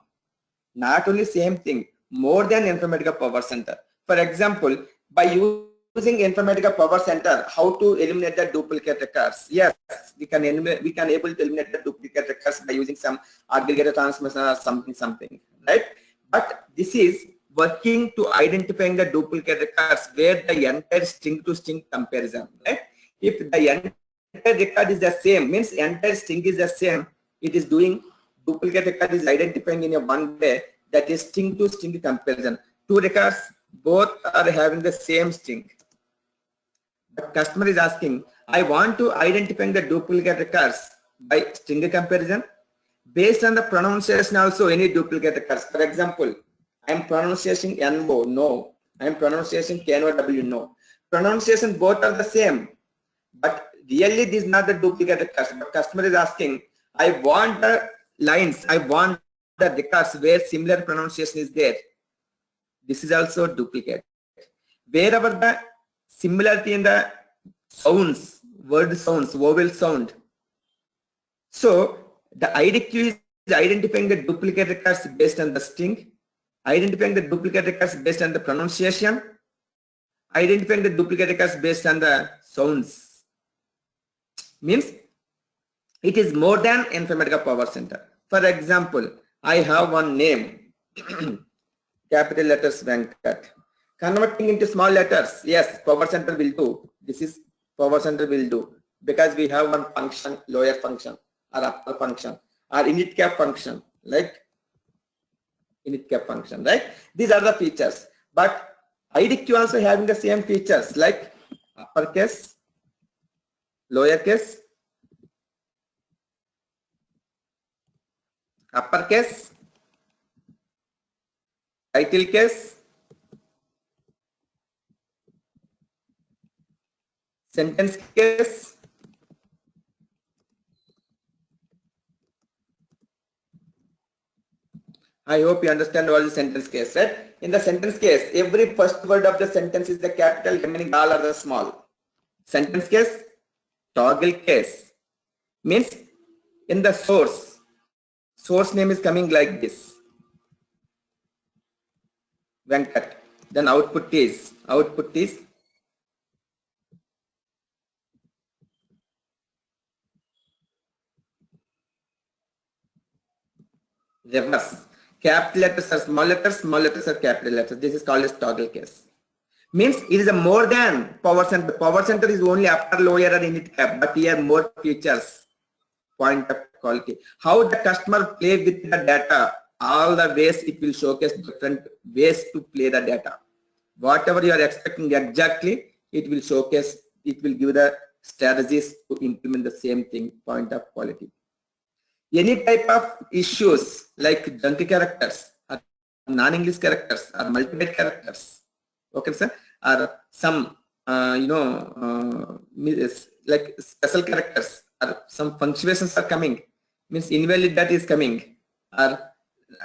Not only same thing, more than Informatica Power Center. For example, by using Informatica Power Center, how to eliminate the duplicate records? Yes, we can able to eliminate the duplicate records by using some aggregator transmission or something, right? But this is working to identifying the duplicate records where the entire string to string comparison, right? If the entire record is the same, means entire string is the same, it is doing duplicate record is identifying in a one way, that is string to string comparison. Two records both are having the same string. The customer is asking, I want to identify the duplicate records by string comparison. Based on the pronunciation also, any duplicate records. For example, I am pronouncing NO, no. I am pronouncing KNOW, no. Pronunciation both are the same, but really this is not the duplicate records. But customer is asking, I want the lines, I want the records where similar pronunciation is there. This is also duplicate. Wherever the similarity in the sounds, word sounds, vowel sound. So the IDQ is identifying the duplicate records based on the string, identifying the duplicate records based on the pronunciation, identifying the duplicate records based on the sounds. Means it is more than Informatica Power Center. For example, I have one name, capital letters Venkat. Converting into small letters, yes, Power Center will do. This is Power Center will do, because we have one function, lower function or upper function or init cap function, like init cap function, right? These are the features. But IDQ also having the same features like uppercase, lowercase, uppercase, title case, sentence case, I hope you understand all the sentence case, right? In the sentence case, every first word of the sentence is the capital, remaining all are the small. Sentence case, toggle case means in the source name is coming like this, Venkat. Then output is reverse. Capital letters are small letters are capital letters. This is called as toggle case. Means it is a more than Power Center. Power Center is only upper, lower or init cap, but here more features. Point of quality. How the customer play with the data, all the ways it will showcase different ways to play the data. Whatever you are expecting exactly, it will showcase, it will give the strategies to implement the same thing, point of quality. Any type of issues like junky characters or non-English characters or multiple characters, okay sir, or some like special characters or some punctuations are coming, means invalid data is coming, or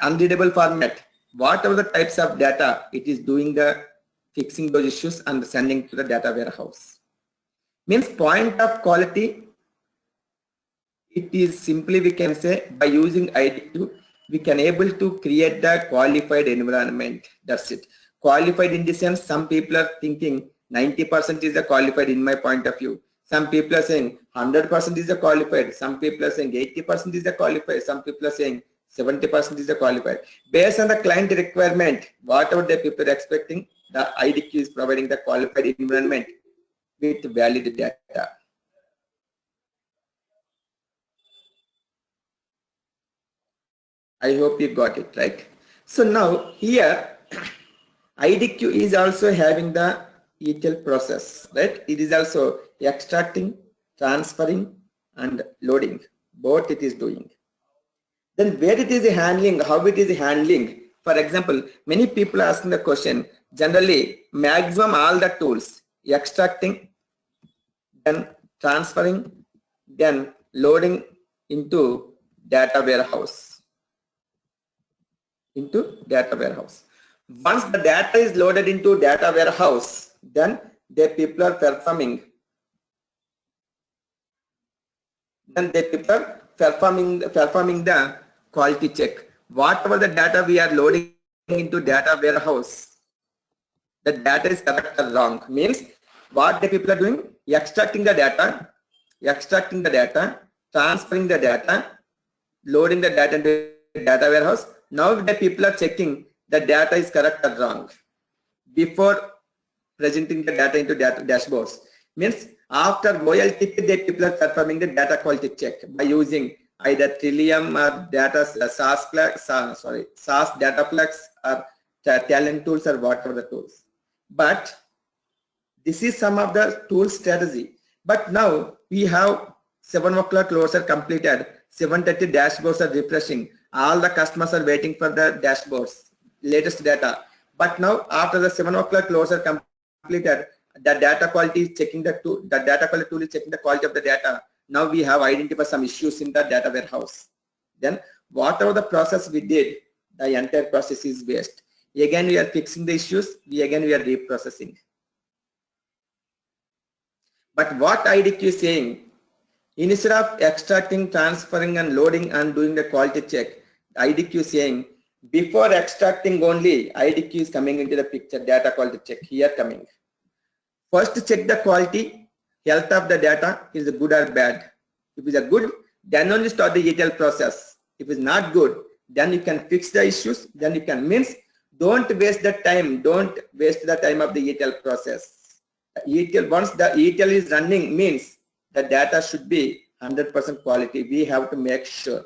unreadable format, whatever the types of data, it is doing the fixing those issues and sending to the data warehouse. Means point of quality, it is simply we can say by using IDQ, we can able to create the qualified environment. That's it. Qualified in the sense, some people are thinking 90% is the qualified in my point of view. Some people are saying 100% is the qualified. Some people are saying 80% is the qualified. Some people are saying 70% is the qualified. Based on the client requirement, whatever the people are expecting, the IDQ is providing the qualified environment with valid data. I hope you got it right. So now here IDQ is also having the ETL process, right? It is also extracting, transferring, and loading. Both it is doing. Then where it is handling, how it is handling. For example, many people are asking the question, generally maximum all the tools, extracting, then transferring, then loading into data warehouse. Once the data is loaded into data warehouse, then the people are performing. Performing the quality check. Whatever the data we are loading into data warehouse, the data is correct or wrong. Means what the people are doing? Extracting the data, transferring the data, loading the data into data warehouse. Now the people are checking the data is correct or wrong before presenting the data into data dashboards. Means after OLTP, the people are performing the data quality check by using either Trillium or SAS Dataplex or Talent tools or whatever the tools. But this is some of the tool strategy. But now we have 7 o'clock close are completed, 7:30 dashboards are refreshing. All the customers are waiting for the dashboards, latest data. But now after the 7 o'clock close are completed, the data quality is checking the data quality tool is checking the quality of the data. Now we have identified some issues in the data warehouse. Then whatever the process we did, the entire process is waste. Again we are fixing the issues, we are reprocessing. But what IDQ is saying, instead of extracting, transferring and loading and doing the quality check, IDQ is saying before extracting only, IDQ is coming into the picture, data quality check here coming. First check the quality, health of the data is good or bad. If it is good, then only start the ETL process. If it is not good, then you can fix the issues, then you can don't waste the time, of the ETL process. ETL, once the ETL is running means the data should be 100% quality. We have to make sure.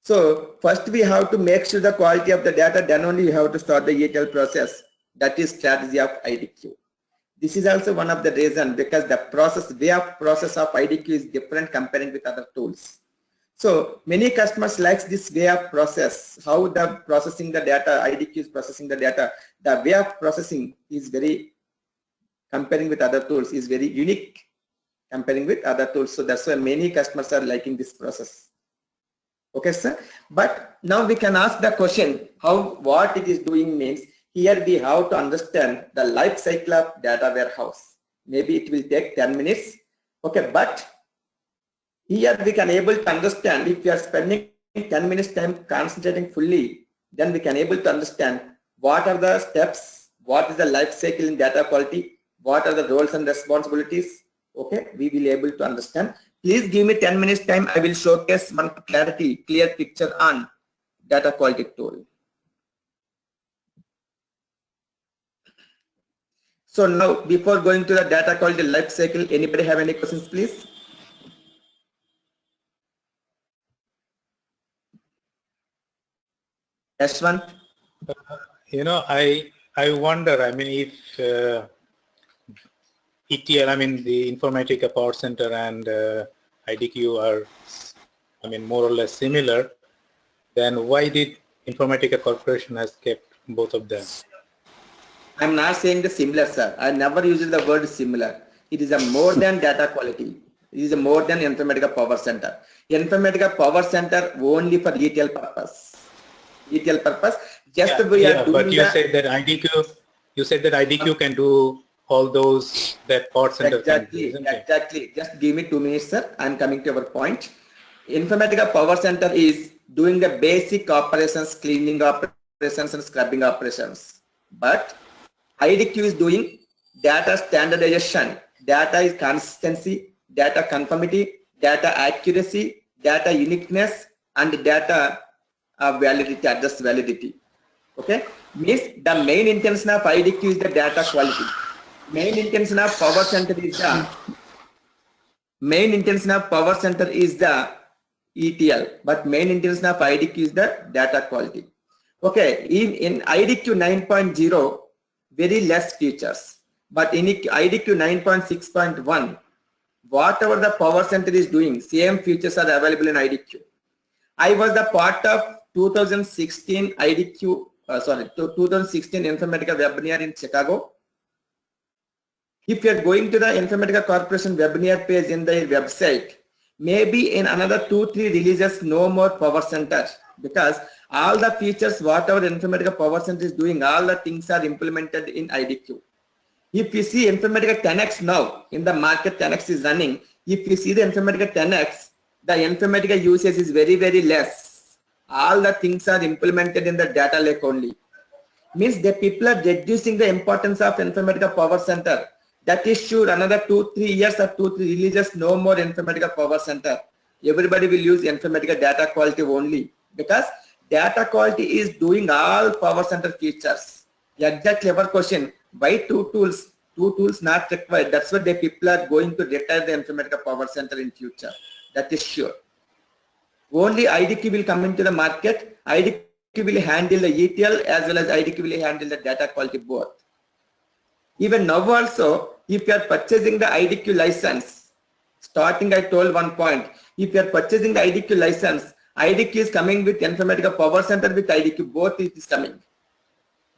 So first we have to make sure the quality of the data, then only you have to start the ETL process. That is strategy of IDQ. This is also one of the reasons because the way of process of IDQ is different comparing with other tools. So many customers likes this way of process, how the processing the data, IDQ is processing the data. The way of processing is very, comparing with other tools is very unique comparing with other tools. So that's why many customers are liking this process. Okay, sir. But now we can ask the question, what it is doing means, here we have to understand the life cycle of data warehouse. Maybe it will take 10 minutes. Okay, but here we can able to understand if we are spending 10 minutes time concentrating fully, then we can able to understand what are the steps, what is the life cycle in data quality, what are the roles and responsibilities. Okay, we will able to understand. Please give me 10 minutes time. I will showcase one clear picture on data quality tool. So now before going to the data quality life cycle, anybody have any questions, please? Ashwant? I wonder, if ETL, the Informatica Power Center and IDQ are, more or less similar, then why did Informatica Corporation has kept both of them? I'm not saying the similar, sir. I never use the word similar. It is a more than data quality. It is a more than Informatica Power Center. Informatica Power Center only for ETL purpose. ETL purpose. But you said that IDQ can do all those that Power Center can do, isn't it? Exactly. Just give me 2 minutes, sir. I'm coming to our point. Informatica Power Center is doing the basic operations, cleaning operations and scrubbing operations. But IDQ is doing data standardization, data is consistency, data conformity, data accuracy, data uniqueness, and data validity, address validity. Okay, means the main intention of IDQ is the data quality. Main intention of Power Center is the ETL, but main intention of IDQ is the data quality. Okay, in IDQ 9.0, very less features. But in IDQ 9.6.1, whatever the power center is doing, same features are available in IDQ. I was the part of 2016 IDQ, 2016 Informatica webinar in Chicago. If you are going to the Informatica Corporation webinar page in their website, maybe in another 2-3 releases, no more power center, because all the features, whatever Informatica Power Center is doing, all the things are implemented in IDQ. If you see Informatica 10x now, in the market 10x is running, if you see the Informatica 10x, the Informatica usage is very, very less. All the things are implemented in the data lake only. Means the people are reducing the importance of Informatica Power Center. That is sure, another 2-3 years or 2-3 releases, no more Informatica Power Center. Everybody will use Informatica Data Quality only, because data quality is doing all power center features. Exact clever question. Why two tools? Two tools not required. That's why the people are going to retire the Informatica Power Center in future. That is sure. Only IDQ will come into the market. IDQ will handle the ETL as well as IDQ will handle the data quality both. Even now also, if you are purchasing the IDQ license, starting I told one point, if you are purchasing the IDQ license, IDQ is coming with Informatica Power Center with IDQ, both it is coming.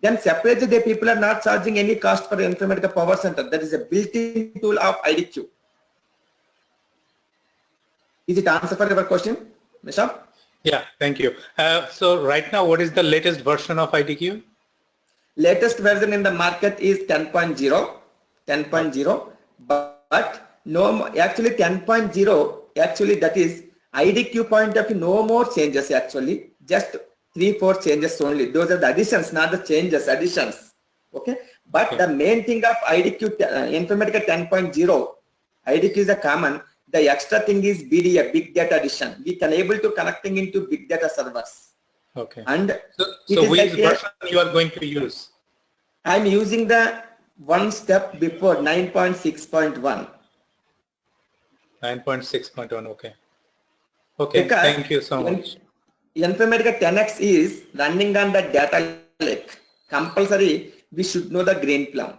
Then separately the people are not charging any cost for Informatica Power Center. That is a built-in tool of IDQ. Is it answer for your question, Mishab? Yeah, thank you. So right now, what is the latest version of IDQ? Latest version in the market is 10.0, but no, actually 10.0, actually that is IDQ point of view, no more changes actually, just 3-4 changes only. Those are the additions, not the changes, additions. Okay, but okay. The main thing of IDQ, Informatica 10.0, IDQ is a common. The extra thing is BDA, big data addition. We can able to connecting into big data servers. Okay. And so which version you are going to use? I'm using the one step before 9.6.1. 9.6.1. Okay. Okay. Because thank you so much. Informatica 10x is running on the data lake. Compulsory, we should know the green plum.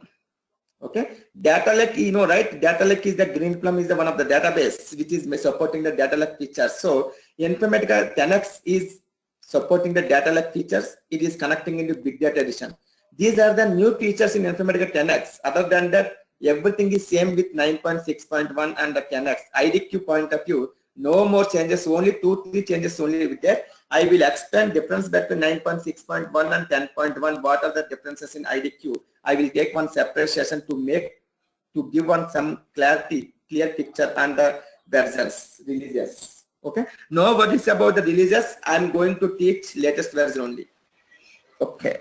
Okay, data lake, you know, right? Data lake is the green plum is the one of the database which is supporting the data lake features. So Informatica 10x is supporting the data lake features. It is connecting into big data edition. These are the new features in Informatica 10x. Other than that, everything is same with 9.6.1 and the 10x. IDQ point of view, no more changes, only 2-3 changes only with that. I will explain difference between 9.6.1 and 10.1. What are the differences in IDQ? I will take one separate session to give one some clear picture on the versions, releases. Okay. No worries about the releases. I am going to teach latest version only. Okay.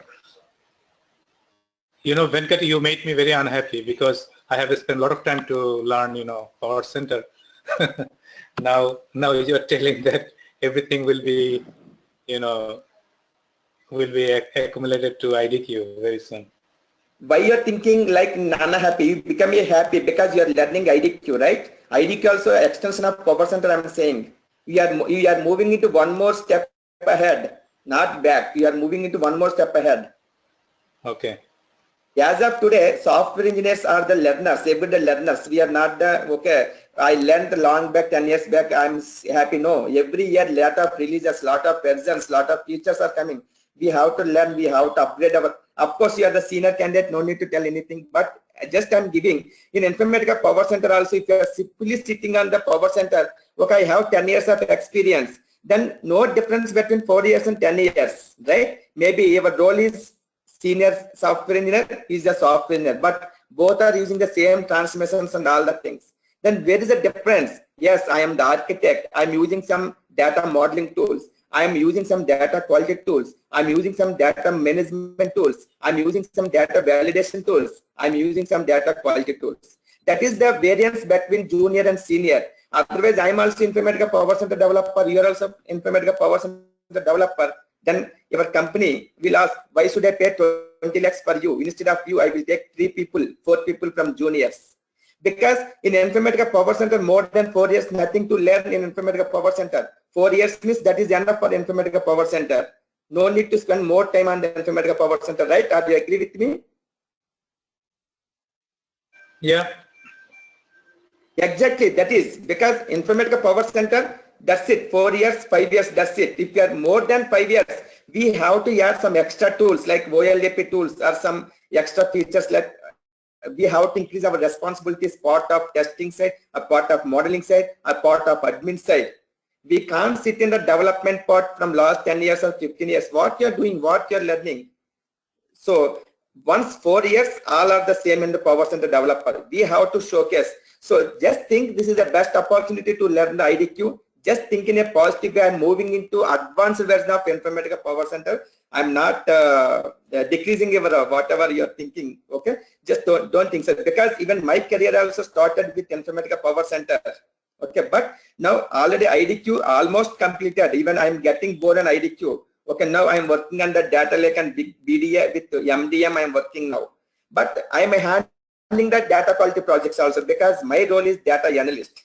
You know, Venkat, you made me very unhappy because I have spent a lot of time to learn, you know, Power Center. now you are telling that everything will be, you know, will be accumulated to IDQ very soon. Why you're thinking like Nana happy? You become a happy because you are learning IDQ, right? IDQ also extension of Power Center. I'm saying we are moving into one more step ahead, not back. We are moving into one more step ahead. Okay. As of today, software engineers are the learners, everyday learners. We are not the, okay, I learned long back, 10 years back, I'm happy. No, every year, lot of releases, lot of versions, lot of features are coming. We have to learn, we have to upgrade our, of course, you are the senior candidate, no need to tell anything, but just I'm giving, in Informatica Power Center also, if you are simply sitting on the Power Center, okay, I have 10 years of experience, then no difference between 4 years and 10 years, right? Maybe your role is senior software engineer, is a software engineer, but both are using the same transmissions and all the things. Then where is the difference? Yes, I am the architect. I'm using some data modeling tools. I'm using some data quality tools. I'm using some data management tools. I'm using some data validation tools. I'm using some data quality tools. That is the variance between junior and senior. Otherwise, I'm also Informatica Power Center developer. You're also Informatica Power Center developer. Then your company will ask, why should I pay 20 lakhs for you? Instead of you, I will take 3 people, 4 people from juniors. Because in Informatica Power Center, more than 4 years, nothing to learn in Informatica Power Center. 4 years means that is enough for Informatica Power Center. No need to spend more time on the Informatica Power Center, right? Are you agree with me? Yeah. Exactly, that is because Informatica Power Center, that's it, 4 years, 5 years, that's it. If you are more than 5 years, we have to add some extra tools like OLAP tools or some extra features like we have to increase our responsibilities, part of testing side, a part of modeling side, a part of admin side. We can't sit in the development part from last 10 years or 15 years. What you're doing, what you're learning. So once 4 years, all are the same in the Power Center developer. We have to showcase. So just think this is the best opportunity to learn the IDQ. Just think in a positive way. I'm moving into advanced version of Informatica Power Center. I'm not decreasing your whatever you're thinking. Okay, just don't think so, because even my career also started with Informatica Power Center. Okay, but now already IDQ almost completed. Even I'm getting bored on IDQ. Okay, now I'm working on the data lake and big BDA with MDM. I'm working now, but I'm handling the data quality projects also because my role is data analyst.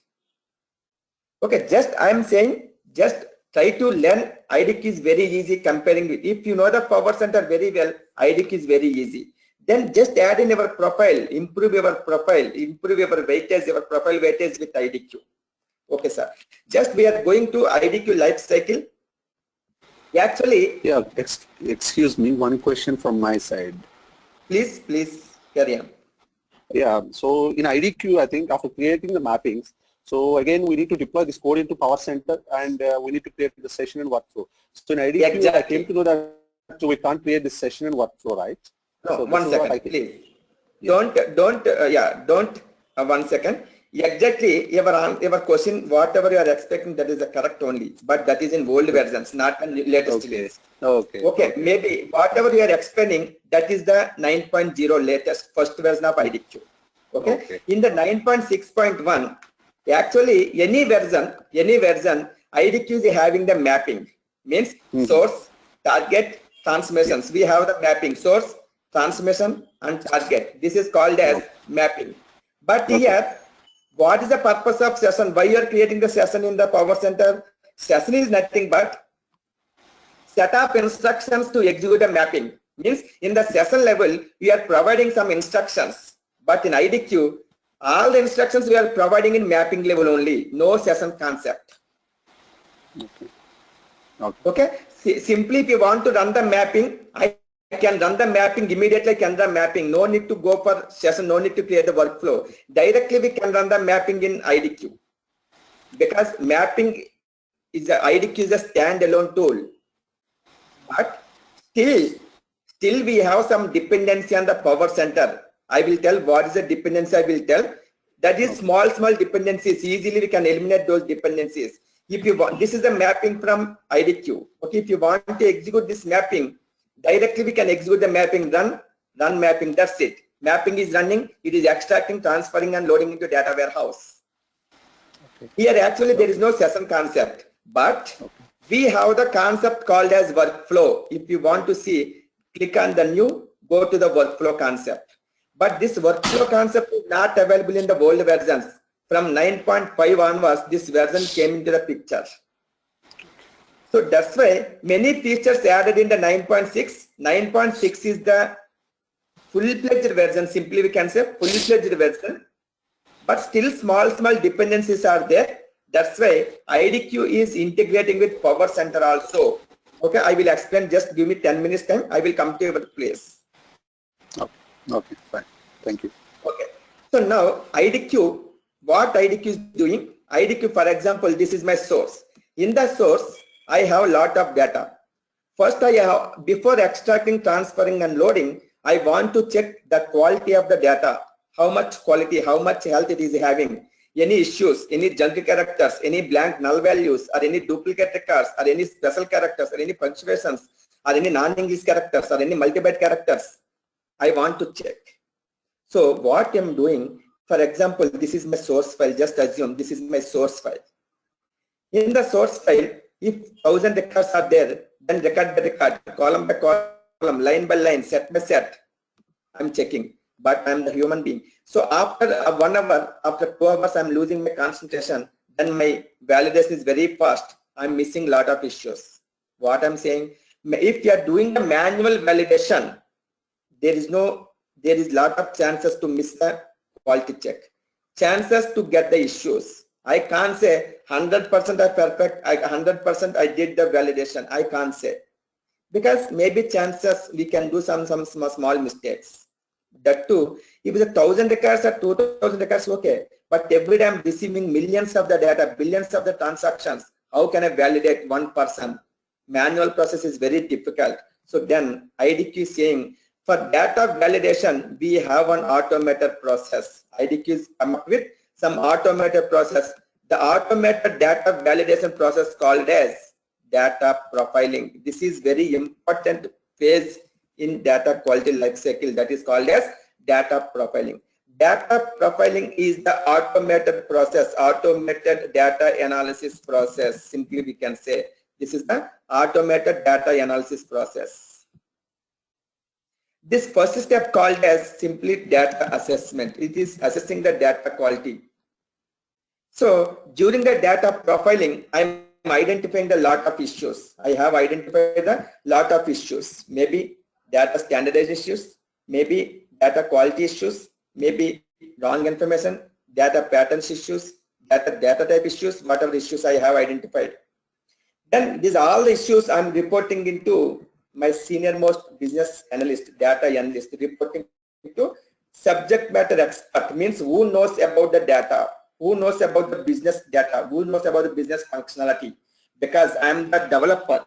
Okay, just I'm saying, just try to learn. IDQ is very easy comparing with, if you know the Power Center very well, IDQ is very easy. Then just add in your profile, improve your profile, improve your weightage, your profile weightage with IDQ. Okay, sir. Just we are going to IDQ life cycle. Actually, Yeah, excuse me, one question from my side. Please carry on. Yeah, so in IDQ, I think after creating the mappings, so again, we need to deploy this code into Power Center, and we need to create the session and workflow. So in IDQ, Exactly. I came to know that so we can't create this session and workflow, right? No, so 1 second, please. Yeah. Don't 1 second. Exactly, your question, whatever you are expecting, that is the correct only, but that is in old versions, not in latest release. Okay, maybe whatever you are explaining, that is the 9.0 latest, first version of IDQ. Okay, in the 9.6.1, actually any version, IDQ is having the mapping, means source, target, transmissions. We have the mapping, source, transmission, and target. This is called as mapping. But here, what is the purpose of session? Why you are creating the session in the Power Center? Session is nothing but set of instructions to execute a mapping. Means in the session level, we are providing some instructions. But in IDQ, all the instructions we are providing in mapping level only. No session concept. Okay. Simply if you want to run the mapping, I can run the mapping immediately. I can run mapping. No need to go for session. No need to create the workflow. Directly we can run the mapping in IDQ, because mapping is IDQ is a standalone tool. But still we have some dependency on the Power Center. I will tell what is the dependency. I will tell that is small dependencies. Easily we can eliminate those dependencies. If you want, this is the mapping from IDQ. Okay, if you want to execute this mapping, directly we can execute the mapping, run mapping, that's it. Mapping is running, it is extracting, transferring and loading into data warehouse. Here actually there is no session concept, but we have the concept called as workflow. If you want to see, click on the new, go to the workflow concept. But this workflow concept is not available in the old versions. From 9.5 onwards, this version came into the picture. So that's why many features added in the 9.6. 9.6 is the full-fledged version. Simply we can say full-fledged version. But still small dependencies are there. That's why IDQ is integrating with Power Center also. Okay, I will explain. Just give me 10 minutes time. I will come to your place. Okay, fine. Thank you. Okay. So now IDQ, what IDQ is doing? IDQ, for example, this is my source. In the source, I have a lot of data. First, I have, before extracting, transferring and loading, I want to check the quality of the data. How much quality, how much health it is having. Any issues, any generic characters, any blank null values, or any duplicate records, or any special characters, or any punctuations, or any non-English characters, or any multi-byte characters. I want to check. So what I'm doing, for example, this is my source file. Just assume this is my source file. In the source file, if 1000 records are there, then record by record, column by column, line by line, set by set, I'm checking. But I'm the human being. So after 1 hour, after 2 hours, I'm losing my concentration. Then my validation is very fast. I'm missing a lot of issues. What I'm saying, If you are doing the manual validation, there is lot of chances to miss the quality check, chances to get the issues. I can't say 100% I perfect, 100% I did the validation. I can't say, because maybe chances we can do some small mistakes. That too, if it's 1,000 records or 2,000 records, okay. But every day I'm receiving millions of the data, billions of the transactions. How can I validate one person? Manual process is very difficult. So then IDQ is saying, for data validation, we have an automated process. IDQ is come up with some automated process. The automated data validation process called as data profiling. This is very important phase in data quality life cycle, that is called as data profiling. Data profiling is the automated process, automated data analysis process. Simply we can say this is the automated data analysis process. This first step called as simply data assessment. It is assessing the data quality. So during the data profiling, I'm identifying the lot of issues. I have identified a lot of issues. Maybe data standardization issues, maybe data quality issues, maybe wrong information, data patterns issues, data type issues, whatever issues I have identified. Then these all the issues I'm reporting into my senior most business analyst, data analyst, reporting to subject matter expert, means who knows about the data, who knows about the business data, who knows about the business functionality. Because I'm the developer,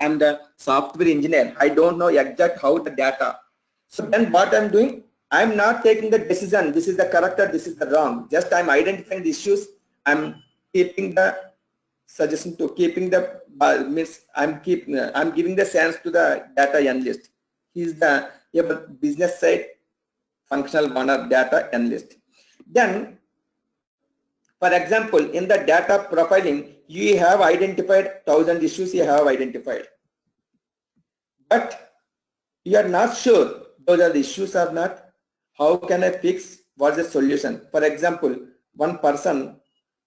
I'm the software engineer, I don't know exact how the data. So then what I'm doing, I'm not taking the decision, this is the correct or this is the wrong. Just I'm identifying the issues, I'm keeping the suggestion to keeping the I'm giving the sense to the data analyst. He's the business side functional one or data analyst. Then, for example, in the data profiling, you have identified 1,000 issues you have identified, but you are not sure those are the issues or not. How can I fix? What's the solution? For example, one person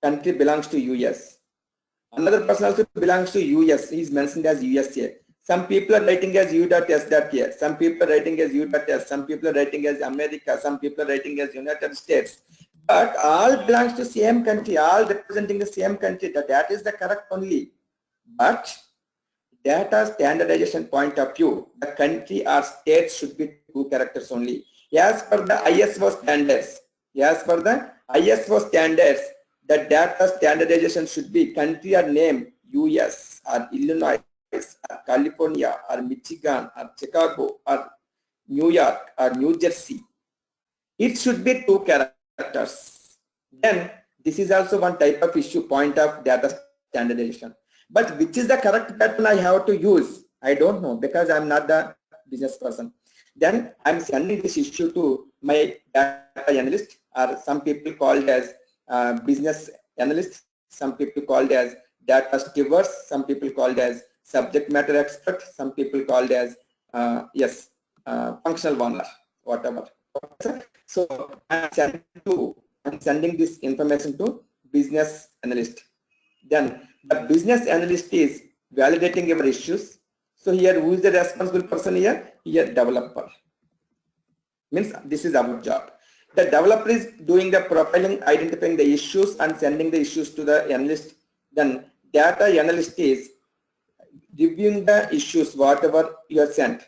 country belongs to US. Another person also belongs to US. He is mentioned as USA. Some people are writing as U.S.A. Some people are writing as U.S. Some people are writing as America. Some people are writing as United States. But all belongs to same country. All representing the same country. That is the correct only. But data standardization point of view, the country or state should be 2 characters only. As per the ISO standards. As per the ISO standards, the data standardization should be country or name, US or Illinois or California or Michigan or Chicago or New York or New Jersey. It should be 2 characters. Then this is also one type of issue point of data standardization. But which is the correct pattern I have to use? I don't know, because I'm not the business person. Then I'm sending this issue to my data analyst, or some people called as business analysts, some people called as data stewards, some people called as subject matter expert, some people called as functional one, whatever. So I'm sending this information to business analyst. Then the business analyst is validating your issues. So here, who is the responsible person here? Here, developer. Means this is our job. The developer is doing the profiling, identifying the issues and sending the issues to the analyst. Then data analyst is reviewing the issues, whatever you have sent.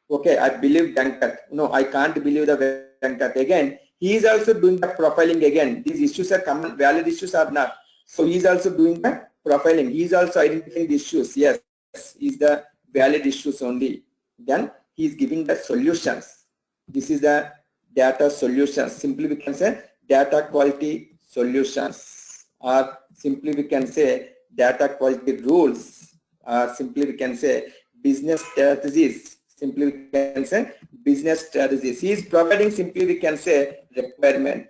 Okay, I believe Venkat. No, I can't believe the Venkat. Again, he is also doing the profiling again. These issues are common, valid issues or not. So he is also doing the profiling. He is also identifying the issues. Yes, is the valid issues only. Then he is giving the solutions. This is the data solutions. Simply we can say data quality solutions, or simply we can say data quality rules, or simply we can say business strategies. Simply we can say business strategies. He is providing, simply we can say, requirement,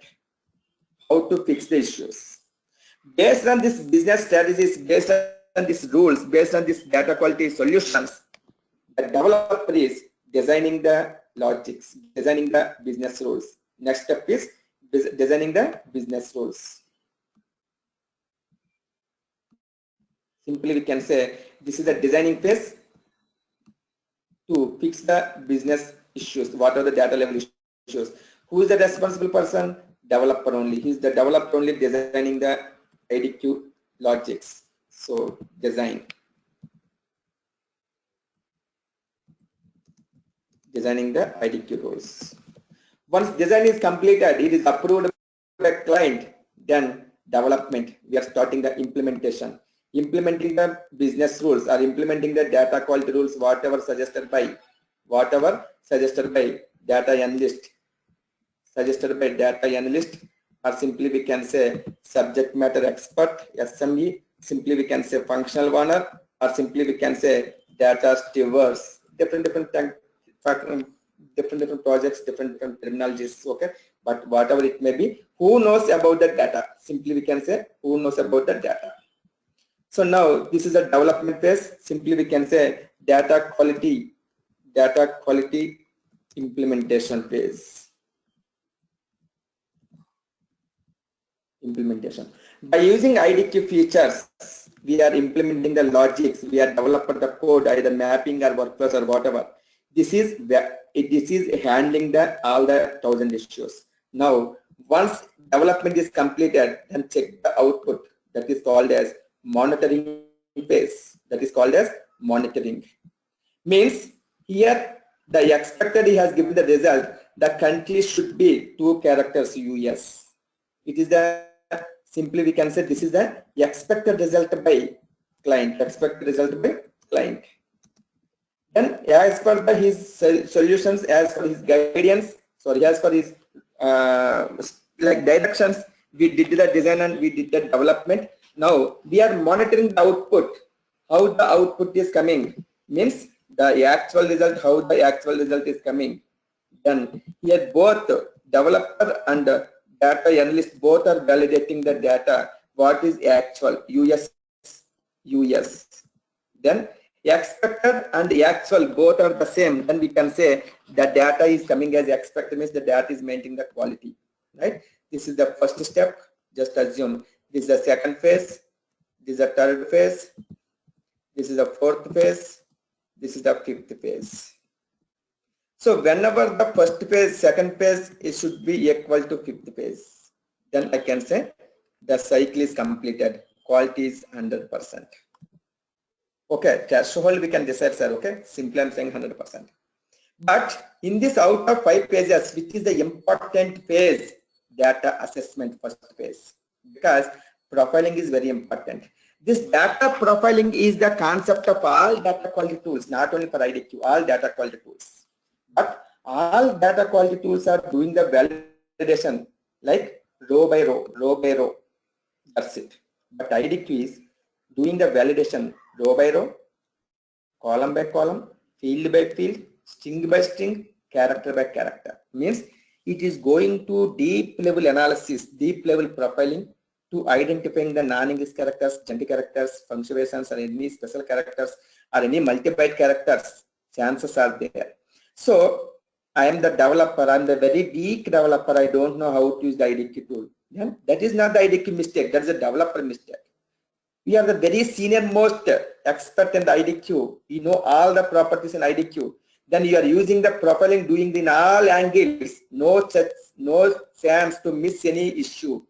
how to fix the issues. Based on this business strategies, based on these rules, based on this data quality solutions, the developer is designing the logics, designing the business rules. Next step is designing the business rules. Simply we can say this is the designing phase. to fix the business issues. What are the data level issues? Who is the responsible person? Developer only. He is the developer only designing the IDQ logics. So designing the IDQ rules. Once design is completed, it is approved by the client, then development. We are starting the implementation. Implementing the business rules or implementing the data quality rules, whatever suggested by data analyst, or simply we can say subject matter expert, SME, simply we can say functional owner, or simply we can say data stewards. Different projects, different terminologies, okay, but whatever it may be, who knows about the data, simply we can say who knows about the data. So now this is a development phase, simply we can say data quality implementation phase. By using IDQ features, we are implementing the logics, we are developing the code, either mapping or workflows or whatever. This is handling all the 1000 issues. Now, once development is completed, then check the output. That is called as monitoring phase. Means here the expected he has given the result. The country should be 2 characters US. It is the simply we can say this is the expected result by client. And as per his solutions, as per his guidance, as per his directions, we did the design and we did the development. Now we are monitoring the output, how the output is coming, means the actual result, how the actual result is coming. Then here both developer and data analyst both are validating the data, what is actual, US. Then expected and actual both are the same, then we can say the data is coming as expected, means the data is maintaining the quality, right? This is the first step. Just assume this is the second phase, this is the third phase, this is the fourth phase, this is the fifth phase. So whenever the first phase, second phase, it should be equal to fifth phase, then I can say the cycle is completed, quality is 100%. Okay, threshold we can decide, sir. Okay, simply I'm saying 100%. But in this out of 5 phases, which is the important phase, data assessment first phase, because profiling is very important. This data profiling is the concept of all data quality tools, not only for IDQ, all data quality tools. But all data quality tools are doing the validation like row by row. That's it. But IDQ is doing the validation row by row, column by column, field by field, string by string, character by character. Means it is going to deep level analysis, deep level profiling to identifying the non-English characters, generic characters, punctuations, or any special characters, or any multi-byte characters. Chances are there. So I am the developer, I am the very weak developer, I don't know how to use the IDQ tool. Then that is not the IDQ mistake, that is a developer mistake. We are the very senior most expert in the IDQ. We know all the properties in IDQ. Then you are using the profiling, doing in all angles, no chance to miss any issue.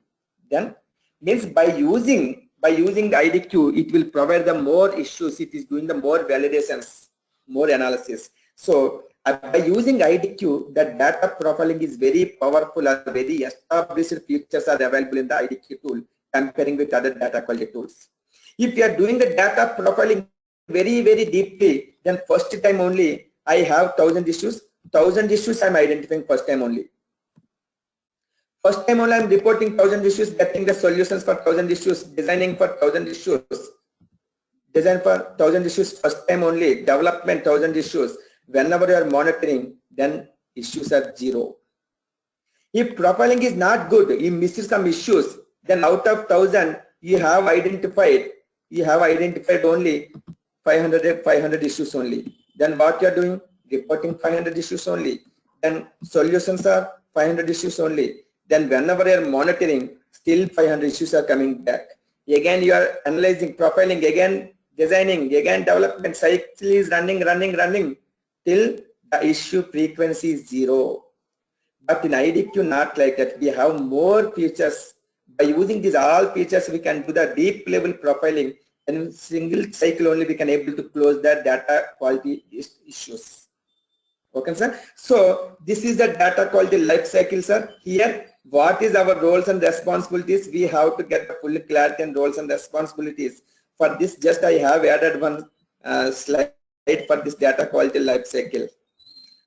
Then means by using the IDQ, it will provide the more issues. It is doing the more validations, more analysis. So by using IDQ, the data profiling is very powerful and very established features are available in the IDQ tool comparing with other data quality tools. If you are doing the data profiling very, very deeply, then first time only I have 1000 issues. 1000 issues I am identifying first time only. First time only I am reporting 1000 issues, getting the solutions for 1000 issues, designing for 1000 issues. Design for 1000 issues first time only, development 1000 issues. Whenever you are monitoring, then issues are 0. If profiling is not good, you miss some issues, then out of 1000 you have identified only 500 issues only. Then what you are doing? Reporting 500 issues only. Then solutions are 500 issues only. Then whenever you are monitoring, still 500 issues are coming back. Again you are analyzing, profiling, again designing, again development, cycle is running. till the issue frequency is 0. But in IDQ, not like that. We have more features. By using these all features, we can do the deep level profiling, and in single cycle only we can able to close the data quality issues. Okay, sir. So this is the data quality life cycle, sir. Here, what is our roles and responsibilities? We have to get the full clarity and roles and responsibilities. For this, just I have added one slide for this data quality life cycle.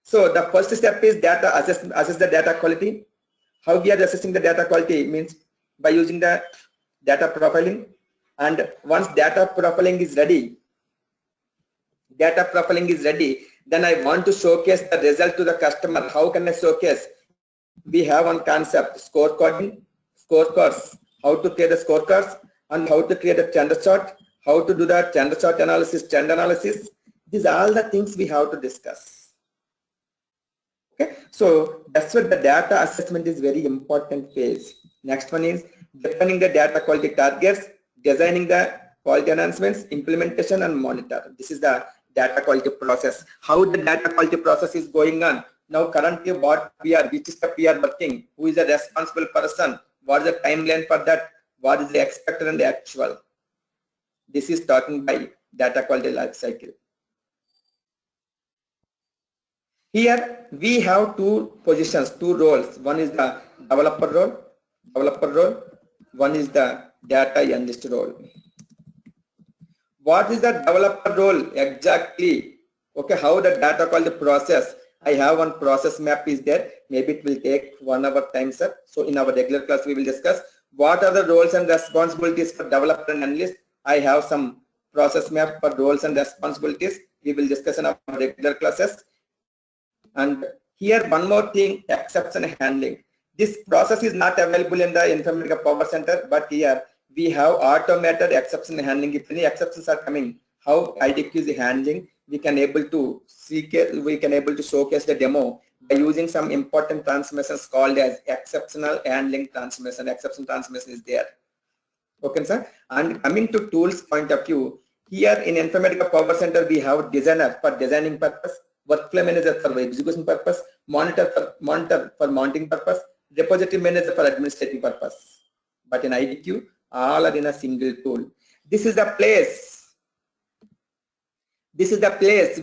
So the first step is data assess the data quality. How we are assessing the data quality means by using the data profiling. And once data profiling is ready, then I want to showcase the result to the customer. How can I showcase? We have one concept, scorecards, how to create the scorecards, and how to create a trend chart, how to do the trend chart analysis, trend analysis. These are all the things we have to discuss. Okay, so that's what the data assessment is very important phase. Next one is defining the data quality targets, designing the quality enhancements, implementation, and monitor. This is the data quality process. How the data quality process is going on. Now currently which step we are working, who is the responsible person, what is the timeline for that, what is the expected and the actual. This is talking by data quality life cycle. Here we have two positions, two roles. One is the developer role, one is the data analyst role. What is the developer role exactly? Okay, how the data quality process? I have one process map is there. Maybe it will take 1 hour time, sir. So in our regular class, we will discuss what are the roles and responsibilities for developer and analyst. I have some process map for roles and responsibilities. We will discuss in our regular classes. And here one more thing, exception handling. This process is not available in the Informatica Power Center, but here we have automated exception handling. If any exceptions are coming, how IDQ is handling, we can able to showcase the demo by using some important transformations called as exceptional handling transformation. Exception transformation is there. Okay, sir. And coming to tools point of view, here in Informatica Power Center we have designer for designing purpose, workflow manager for execution purpose, monitor for mounting purpose, repository manager for administrative purpose. But in IDQ, all are in a single tool. This is the place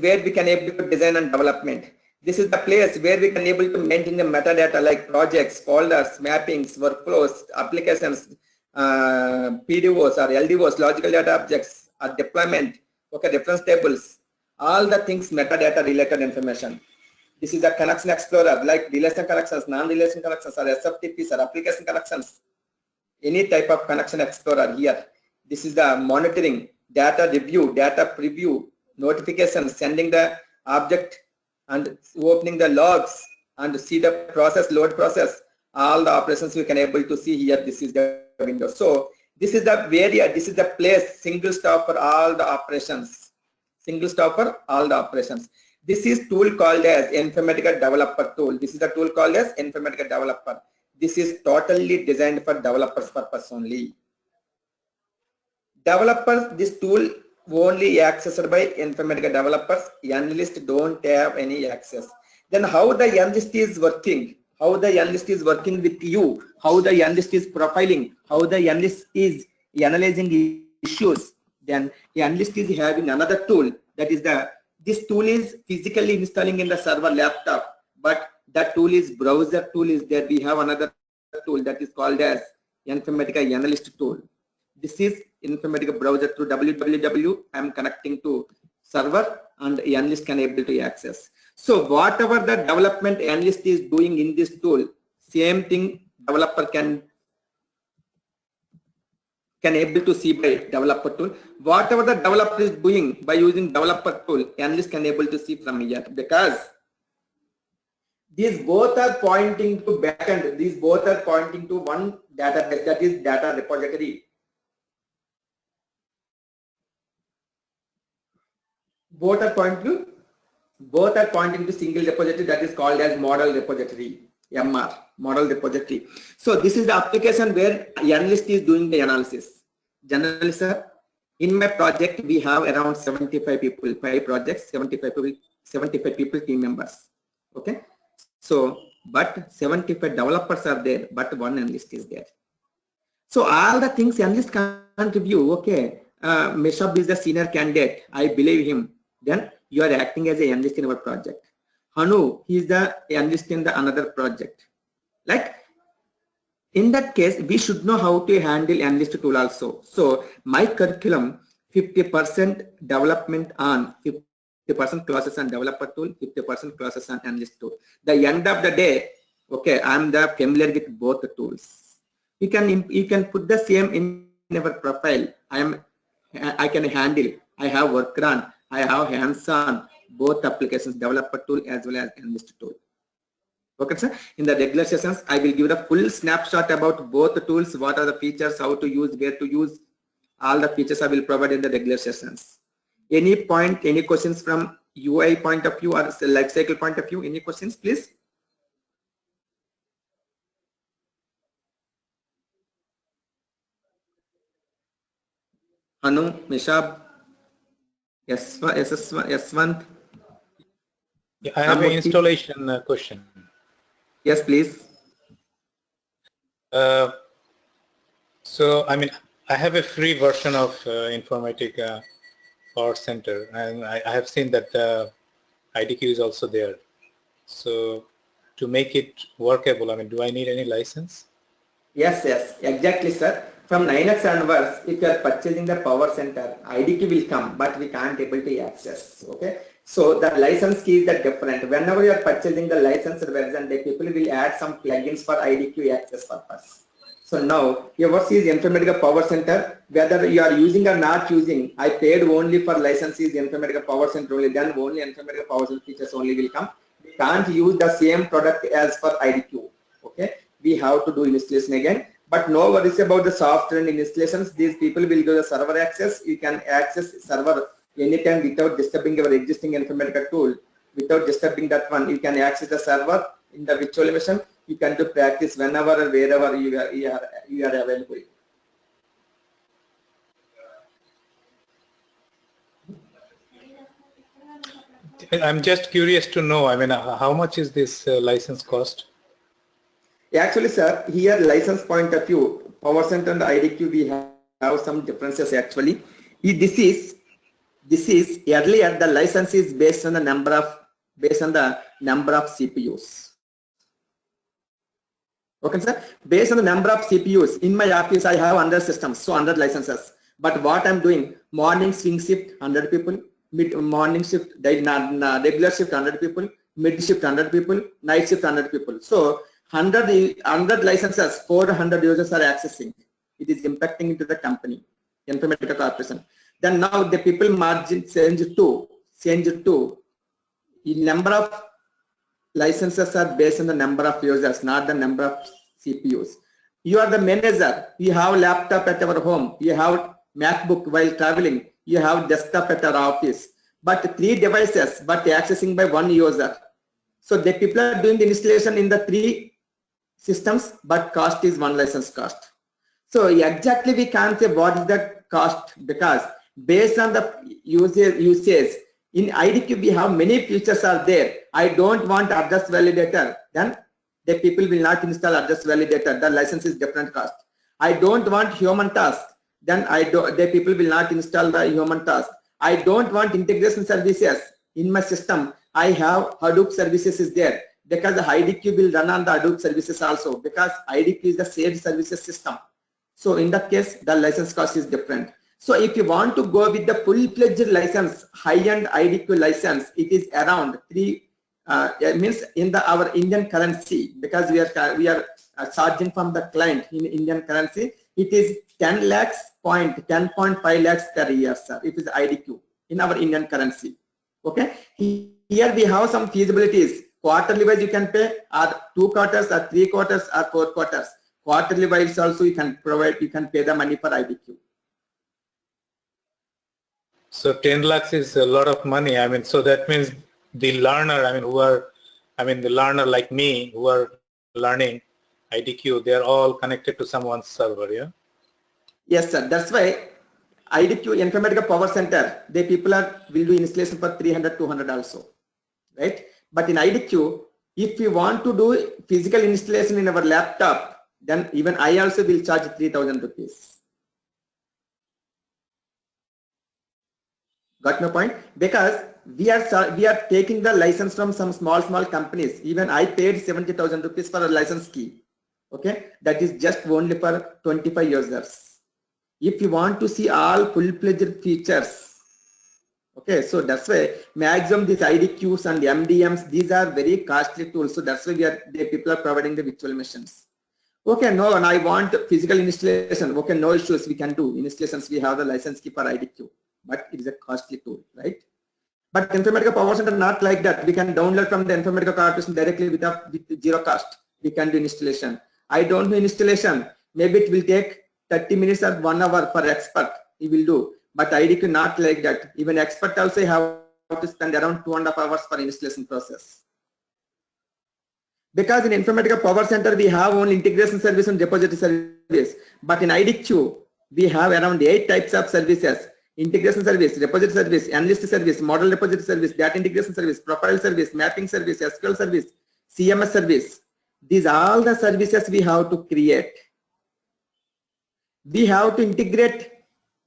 where we can able to design and development. This is the place where we can able to maintain the metadata like projects, folders, mappings, workflows, applications, PDOs or LDOs, logical data objects, or deployment, okay, reference tables, all the things metadata related information. This is the connection explorer like relation connections, non-relation connections, or SFTPs or application connections. Any type of connection explorer here. This is the monitoring, data review, data preview, notifications, sending the object and opening the logs and see the process, load process, all the operations we can able to see here. This is the window. So this is the area, this is the place, single stop for all the operations. Single stop for all the operations. This is tool called as Informatica Developer tool. This is the tool called as Informatica Developer. This is totally designed for developers purpose only. Developers, this tool only accessed by Informatica developers. Analysts don't have any access. Then how the analyst is working? How the analyst is working with you? How the analyst is profiling? How the analyst is analyzing issues? Then the analyst is having another tool. That is this tool is physically installing in the server laptop, but that tool is browser tool is there. We have another tool that is called as Informatica Analyst tool. This is Informatica browser through www. I am connecting to server and analyst can able to access. So whatever the development analyst is doing in this tool, same thing developer can able to see by developer tool. Whatever the developer is doing by using developer tool, analyst can able to see from here, because these both are pointing to backend. These both are pointing to one database, that is data repository. Both are pointing to single repository, that is called as model repository, MR, model repository. So this is the application where analyst is doing the analysis. Generally, sir, in my project we have around 75 people, 5 projects, 75 people, 75 people, team members. Okay. So, but 75 developers are there, but one analyst is there. So all the things analyst can't review. Okay, Meshab is the senior candidate. I believe him. Then you are acting as an analyst in our project. Hanu, he is the analyst in the another project. Like in that case, we should know how to handle analyst tool also. So my curriculum, 50% development on 50% classes on developer tool, 50% classes on analyst tool. The end of the day, okay, I'm the familiar with both the tools. You can put the same in our profile. I can handle. I have worked on. I have hands-on both applications, developer tool as well as analyst tool. Okay, sir. In the regular sessions, I will give the full snapshot about both the tools. What are the features? How to use? Where to use? All the features I will provide in the regular sessions. Any point? Any questions from UI point of view or life cycle point of view? Any questions, please? Anu, Meshab, Yaswant. Yeah, I have an installation question. Yes, please. So, I mean, I have a free version of Informatica Power Center, and I have seen that IDQ is also there. So, to make it workable, I mean, do I need any license? Yes, exactly, sir. From 9x onwards, if you are purchasing the Power Center, IDQ will come, but we can't able to access. Okay. So the license key is that different. Whenever you are purchasing the licensed version, the people will add some plugins for IDQ access purpose. So now yours is Informatica Power Center. Whether you are using or not using, I paid only for licenses Informatica Power Center only. Then only Informatica Power Center features only will come. We can't use the same product as for IDQ. Okay. We have to do installation again. But no worries about the software and installations. These people will give the server access. You can access server anytime without disturbing your existing Informatica tool. Without disturbing that one, you can access the server in the virtualization. You can do practice whenever or wherever you are available. I'm just curious to know, I mean, how much is this license cost? Actually, sir, here license point of view, Power Center and IDQ, we have some differences actually. This is earlier the license is based on the number of CPUs. Okay, sir. Based on the number of CPUs in my office, I have 100 systems, so 100 licenses. But what I'm doing, morning swing shift 100 people, mid morning shift regular shift 100 people, mid shift 100 people, night shift 100 people. So 100 licenses, 400 users are accessing. It is impacting into the company, Informatica Corporation. Then now the people margin change to the number of licenses are based on the number of users, not the number of CPUs. You are the manager. You have laptop at our home. You have MacBook while traveling. You have desktop at our office. But 3 devices, but accessing by 1 user. So the people are doing the installation in the 3 systems, but cost is 1 license cost. So exactly we can't say what is the cost, because based on the usage in IDQ we have many features are there. I don't want address validator, then the people will not install address validator. The license is different cost. I don't want human task, then the people will not install the human task. I don't want integration services in my system. I have Hadoop services is there, because the IDQ will run on the Hadoop services also, because IDQ is the shared services system. So in that case, the license cost is different. So if you want to go with the full-fledged license, high-end IDQ license, it is around means in our Indian currency, because we are charging from the client in Indian currency. It is 10.5 lakhs per year, sir. It is IDQ in our Indian currency. Okay. Here we have some feasibilities. Quarterly wise you can pay, or 2 quarters, or 3 quarters, or 4 quarters. Quarterly wise also you can pay the money for IDQ. So 10 lakhs is a lot of money. I mean, so that means the learner, the learner like me who are learning IDQ, they're all connected to someone's server, yeah? Yes, sir. That's why IDQ, Informatica Power Center, the people will do installation for 300, 200 also. right? But in IDQ, if we want to do physical installation in our laptop, then even I also will charge 3,000 rupees. Got my point? Because we are taking the license from some small companies. Even I paid 70,000 rupees for a license key. Okay, that is just only for 25 users. If you want to see all full-fledged features, okay, so that's why maximum these IDQs and MDMs, these are very costly tools. So that's why the people are providing the virtual machines. Okay, no, and I want physical installation. Okay, no issues, we can do installations. We have the license key for IDQ, but it is a costly tool, right? But Informatica Power Center not like that. We can download from the Informatica Corporation directly with zero cost. We can do installation. I don't know installation. Maybe it will take 30 minutes or 1 hour for expert. He will do. But IDQ not like that. Even expert also have to spend around 2.5 hours for installation process. Because in Informatica Power Center we have only integration service and repository service. But in IDQ we have around 8 types of services. Integration service, repository service, analyst service, model repository service, data integration service, profile service, mapping service, SQL service, CMS service. These are all the services we have to create. We have to integrate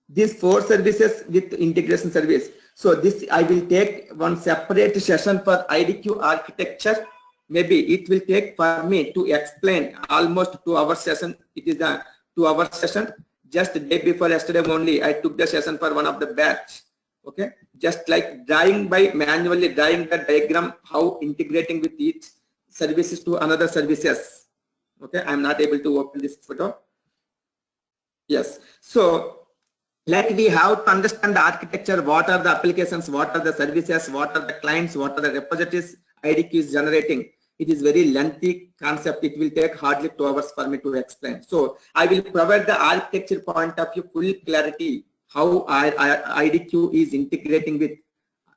these 4 services with integration service. So this I will take one separate session for IDQ architecture. Maybe it will take for me to explain almost 2 hour session. It is a 2 hour session. Just the day before yesterday only, I took the session for one of the batch. Okay, just like manually drawing the diagram, how integrating with each services to another services. Okay, I'm not able to open this photo. Yes, so like we have to understand the architecture. What are the applications? What are the services? What are the clients? What are the repositories IDQ is generating? It is very lengthy concept. It will take hardly 2 hours for me to explain. So I will provide the architecture point of view, full clarity, how IDQ is integrating with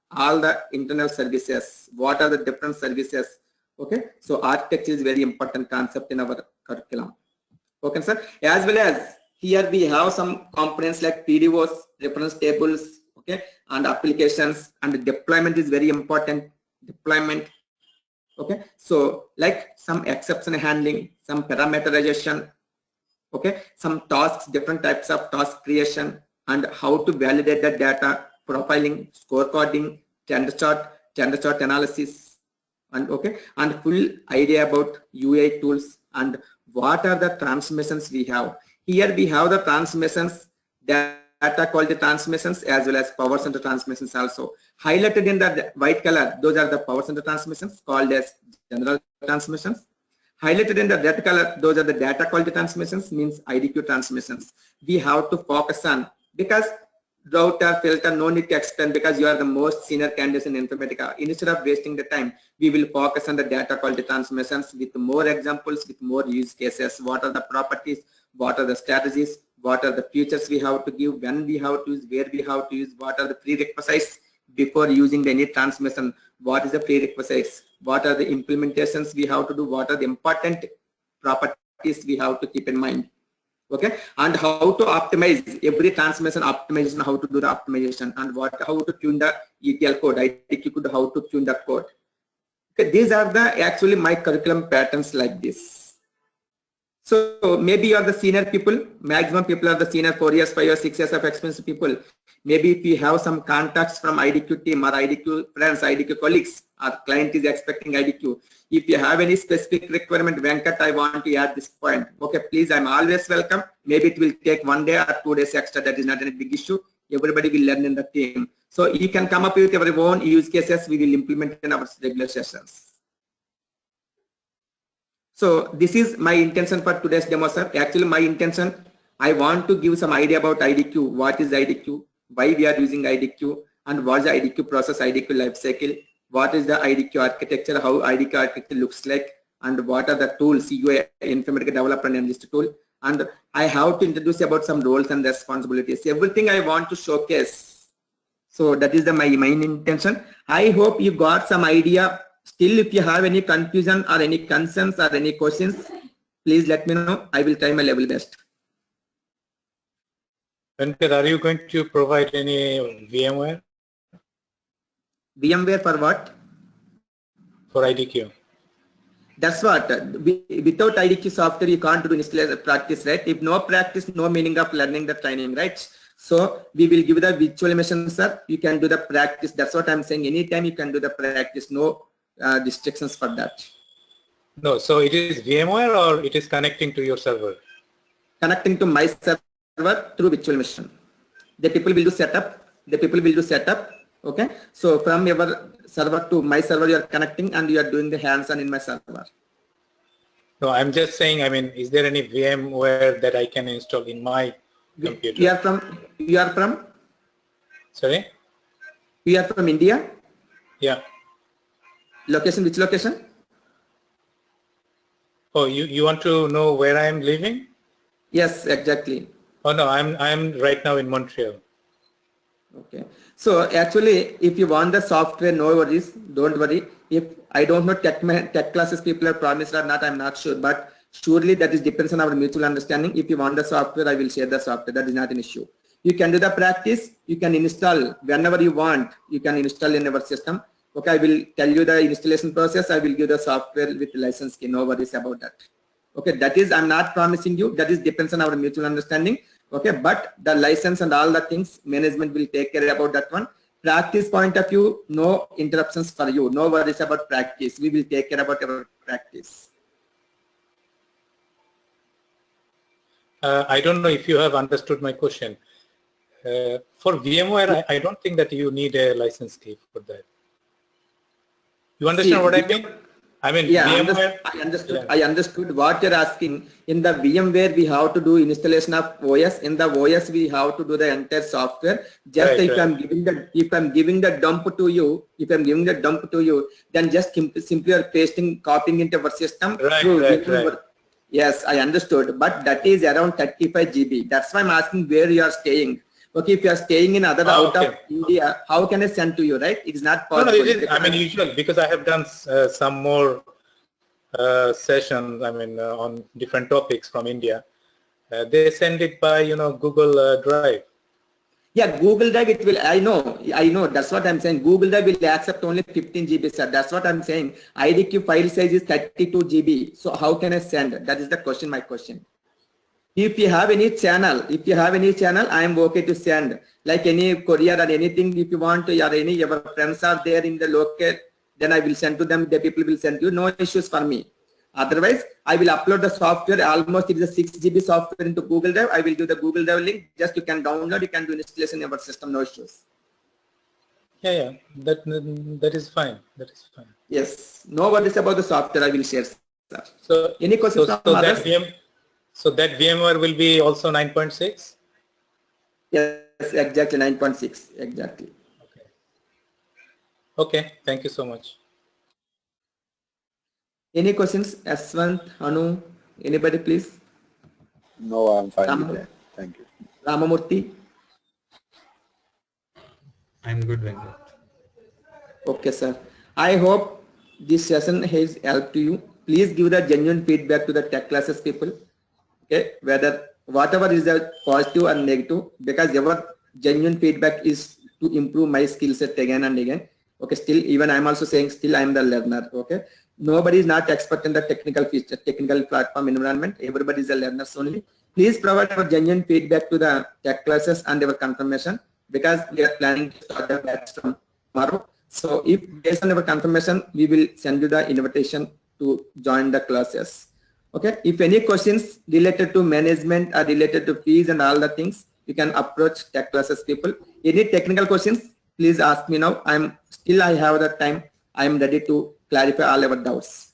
all the internal services. What are the different services? Okay, so architecture is very important concept in our curriculum. Okay, sir. As well as here we have some components like PDOs, reference tables, okay, and applications, and deployment is very important. Deployment. Okay, so like some exception handling, some parameterization, okay, some tasks, different types of task creation, and how to validate the data, profiling, scorecarding, gender chart analysis, and okay, and full idea about UI tools and what are the transmissions we have. Here we have the transmissions, data quality transmissions, as well as Power Center transmissions also. Highlighted in the white color, those are the Power Center transmissions called as general transmissions. Highlighted in the red color, those are the data quality transmissions, means IDQ transmissions. We have to focus on, because router, filter, no need to explain, because you are the most senior candidates in Informatica. Instead of wasting the time, we will focus on the data quality transmissions with more examples, with more use cases. What are the properties? What are the strategies? What are the features we have to give? When we have to use? Where we have to use? What are the prerequisites before using any transmission? What is the prerequisites? What are the implementations we have to do? What are the important properties we have to keep in mind? Okay, and how to optimize every transmission optimization, how to do the optimization, and how to tune the ETL code, IDQ code, how to tune the code. Okay, these are the actually my curriculum patterns like this. So maybe you are the senior people, maximum people are the senior 4 years, 5 years, 6 years of experience people. Maybe if you have some contacts from IDQ team or IDQ friends, IDQ colleagues, our client is expecting IDQ. If you have any specific requirement, Venkat, I want to add this point. Okay, please, I'm always welcome. Maybe it will take 1 day or 2 days extra. That is not any big issue. Everybody will learn in the team. So you can come up with your own use cases. We will implement in our regular sessions. So this is my intention for today's demo, sir. Actually, my intention, I want to give some idea about IDQ. What is IDQ? Why we are using IDQ? And what is the IDQ process, IDQ lifecycle? What is the IDQ architecture? How IDQ architecture looks like? And what are the tools, UI, Informatica Developer and Analyst tool? And I have to introduce about some roles and responsibilities. Everything I want to showcase. So that is my main intention. I hope you got some idea. Still, if you have any confusion or any concerns or any questions, please let me know. I will try my level best. Venkat, are you going to provide any VMware? VMware for what? for IDQ. That's what, without IDQ software, you can't do installation practice, right? If no practice, no meaning of learning the training, right? So we will give the virtual machine, sir. You can do the practice. That's what I'm saying. Anytime you can do the practice, no restrictions for that. No, so it is VMware or it is connecting to your server? Connecting to my server through virtual machine. The people will do setup. The people will do setup. Okay. So from your server to my server, you are connecting and you are doing the hands-on in my server. No, I'm just saying, I mean, is there any VMware that I can install in my computer? You are from? Sorry? You are from India? Yeah. Location, which location? Oh, you want to know where I am living? Yes, exactly. Oh no, I'm right now in Montreal. Okay. So actually, if you want the software, no worries, don't worry. If I don't know tech classes people are promised or not, I'm not sure, but surely that is depends on our mutual understanding. If you want the software, I will share the software. That is not an issue. You can do the practice. You can install whenever you want. You can install in our system. Okay, I will tell you the installation process. I will give the software with license key. No worries about that. Okay, that is, I'm not promising you. That is depends on our mutual understanding. Okay, but the license and all the things management will take care about that one. Practice point of view, no interruptions for you. No worries about practice. We will take care about our practice. I don't know if you have understood my question. For VMware, I don't think that you need a license key for that. You understand what I mean? I mean, yeah, VMware. I understood. Yeah. I understood what you're asking. In the VMware, we have to do installation of OS. In the OS, we have to do the entire software. Just Right, if right. I'm giving the dump to you, then just simply are pasting, copying into our system. Right. Yes, I understood. But that is around 35 GB. That's why I'm asking where you are staying. Okay, if you are staying in out okay. of India, how can I send to you, right? It is not possible. No, it is, I mean, usual, because I have done some more sessions, I mean, on different topics from India. They send it by, Google Drive. Yeah, Google Drive, it will, I know, that's what I'm saying. Google Drive will accept only 15 GB, sir. That's what I'm saying. IDQ file size is 32 GB. So how can I send? That is the question, my question. If you have any channel, I am okay to send. Like any courier or anything, if you want to, or any your friends are there in the local, then I will send to them. The people will send you. No issues for me. Otherwise, I will upload the software. Almost it is a 6 GB software into Google Drive. I will do the Google Drive link. Just you can download. You can do installation in your system. No issues. Yeah. That is fine. That is fine. Yes. No worries about the software. I will share, sir. So Any questions from others? So that VMware will be also 9.6? Yes, exactly 9.6. Exactly. Okay. Thank you so much. Any questions? Aswant, Anu, anybody please? No, I'm fine with that. Thank you. Ramamurthy? I'm good, Venkat. Okay, sir. I hope this session has helped you. Please give the genuine feedback to the tech classes people. Okay, whether whatever is the positive or negative, because your genuine feedback is to improve my skill set again and again. Okay, still even I'm also saying still I'm the learner. Okay, nobody is not expert in the technical feature, technical platform environment. Everybody is a learner only. Please provide our genuine feedback to the tech classes and our confirmation, because we are planning to start the batch from tomorrow. So if based on our confirmation, we will send you the invitation to join the classes. Okay, if any questions related to management or related to fees and all the things, you can approach tech classes people. Any technical questions, please ask me now. I have the time. I am ready to clarify all our doubts.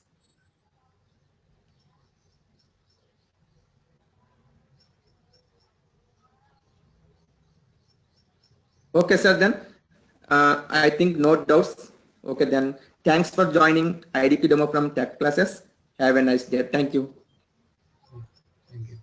Okay, sir, then I think no doubts. Okay, then thanks for joining IDQ demo from tech classes. Have a nice day. Thank you. Thank you.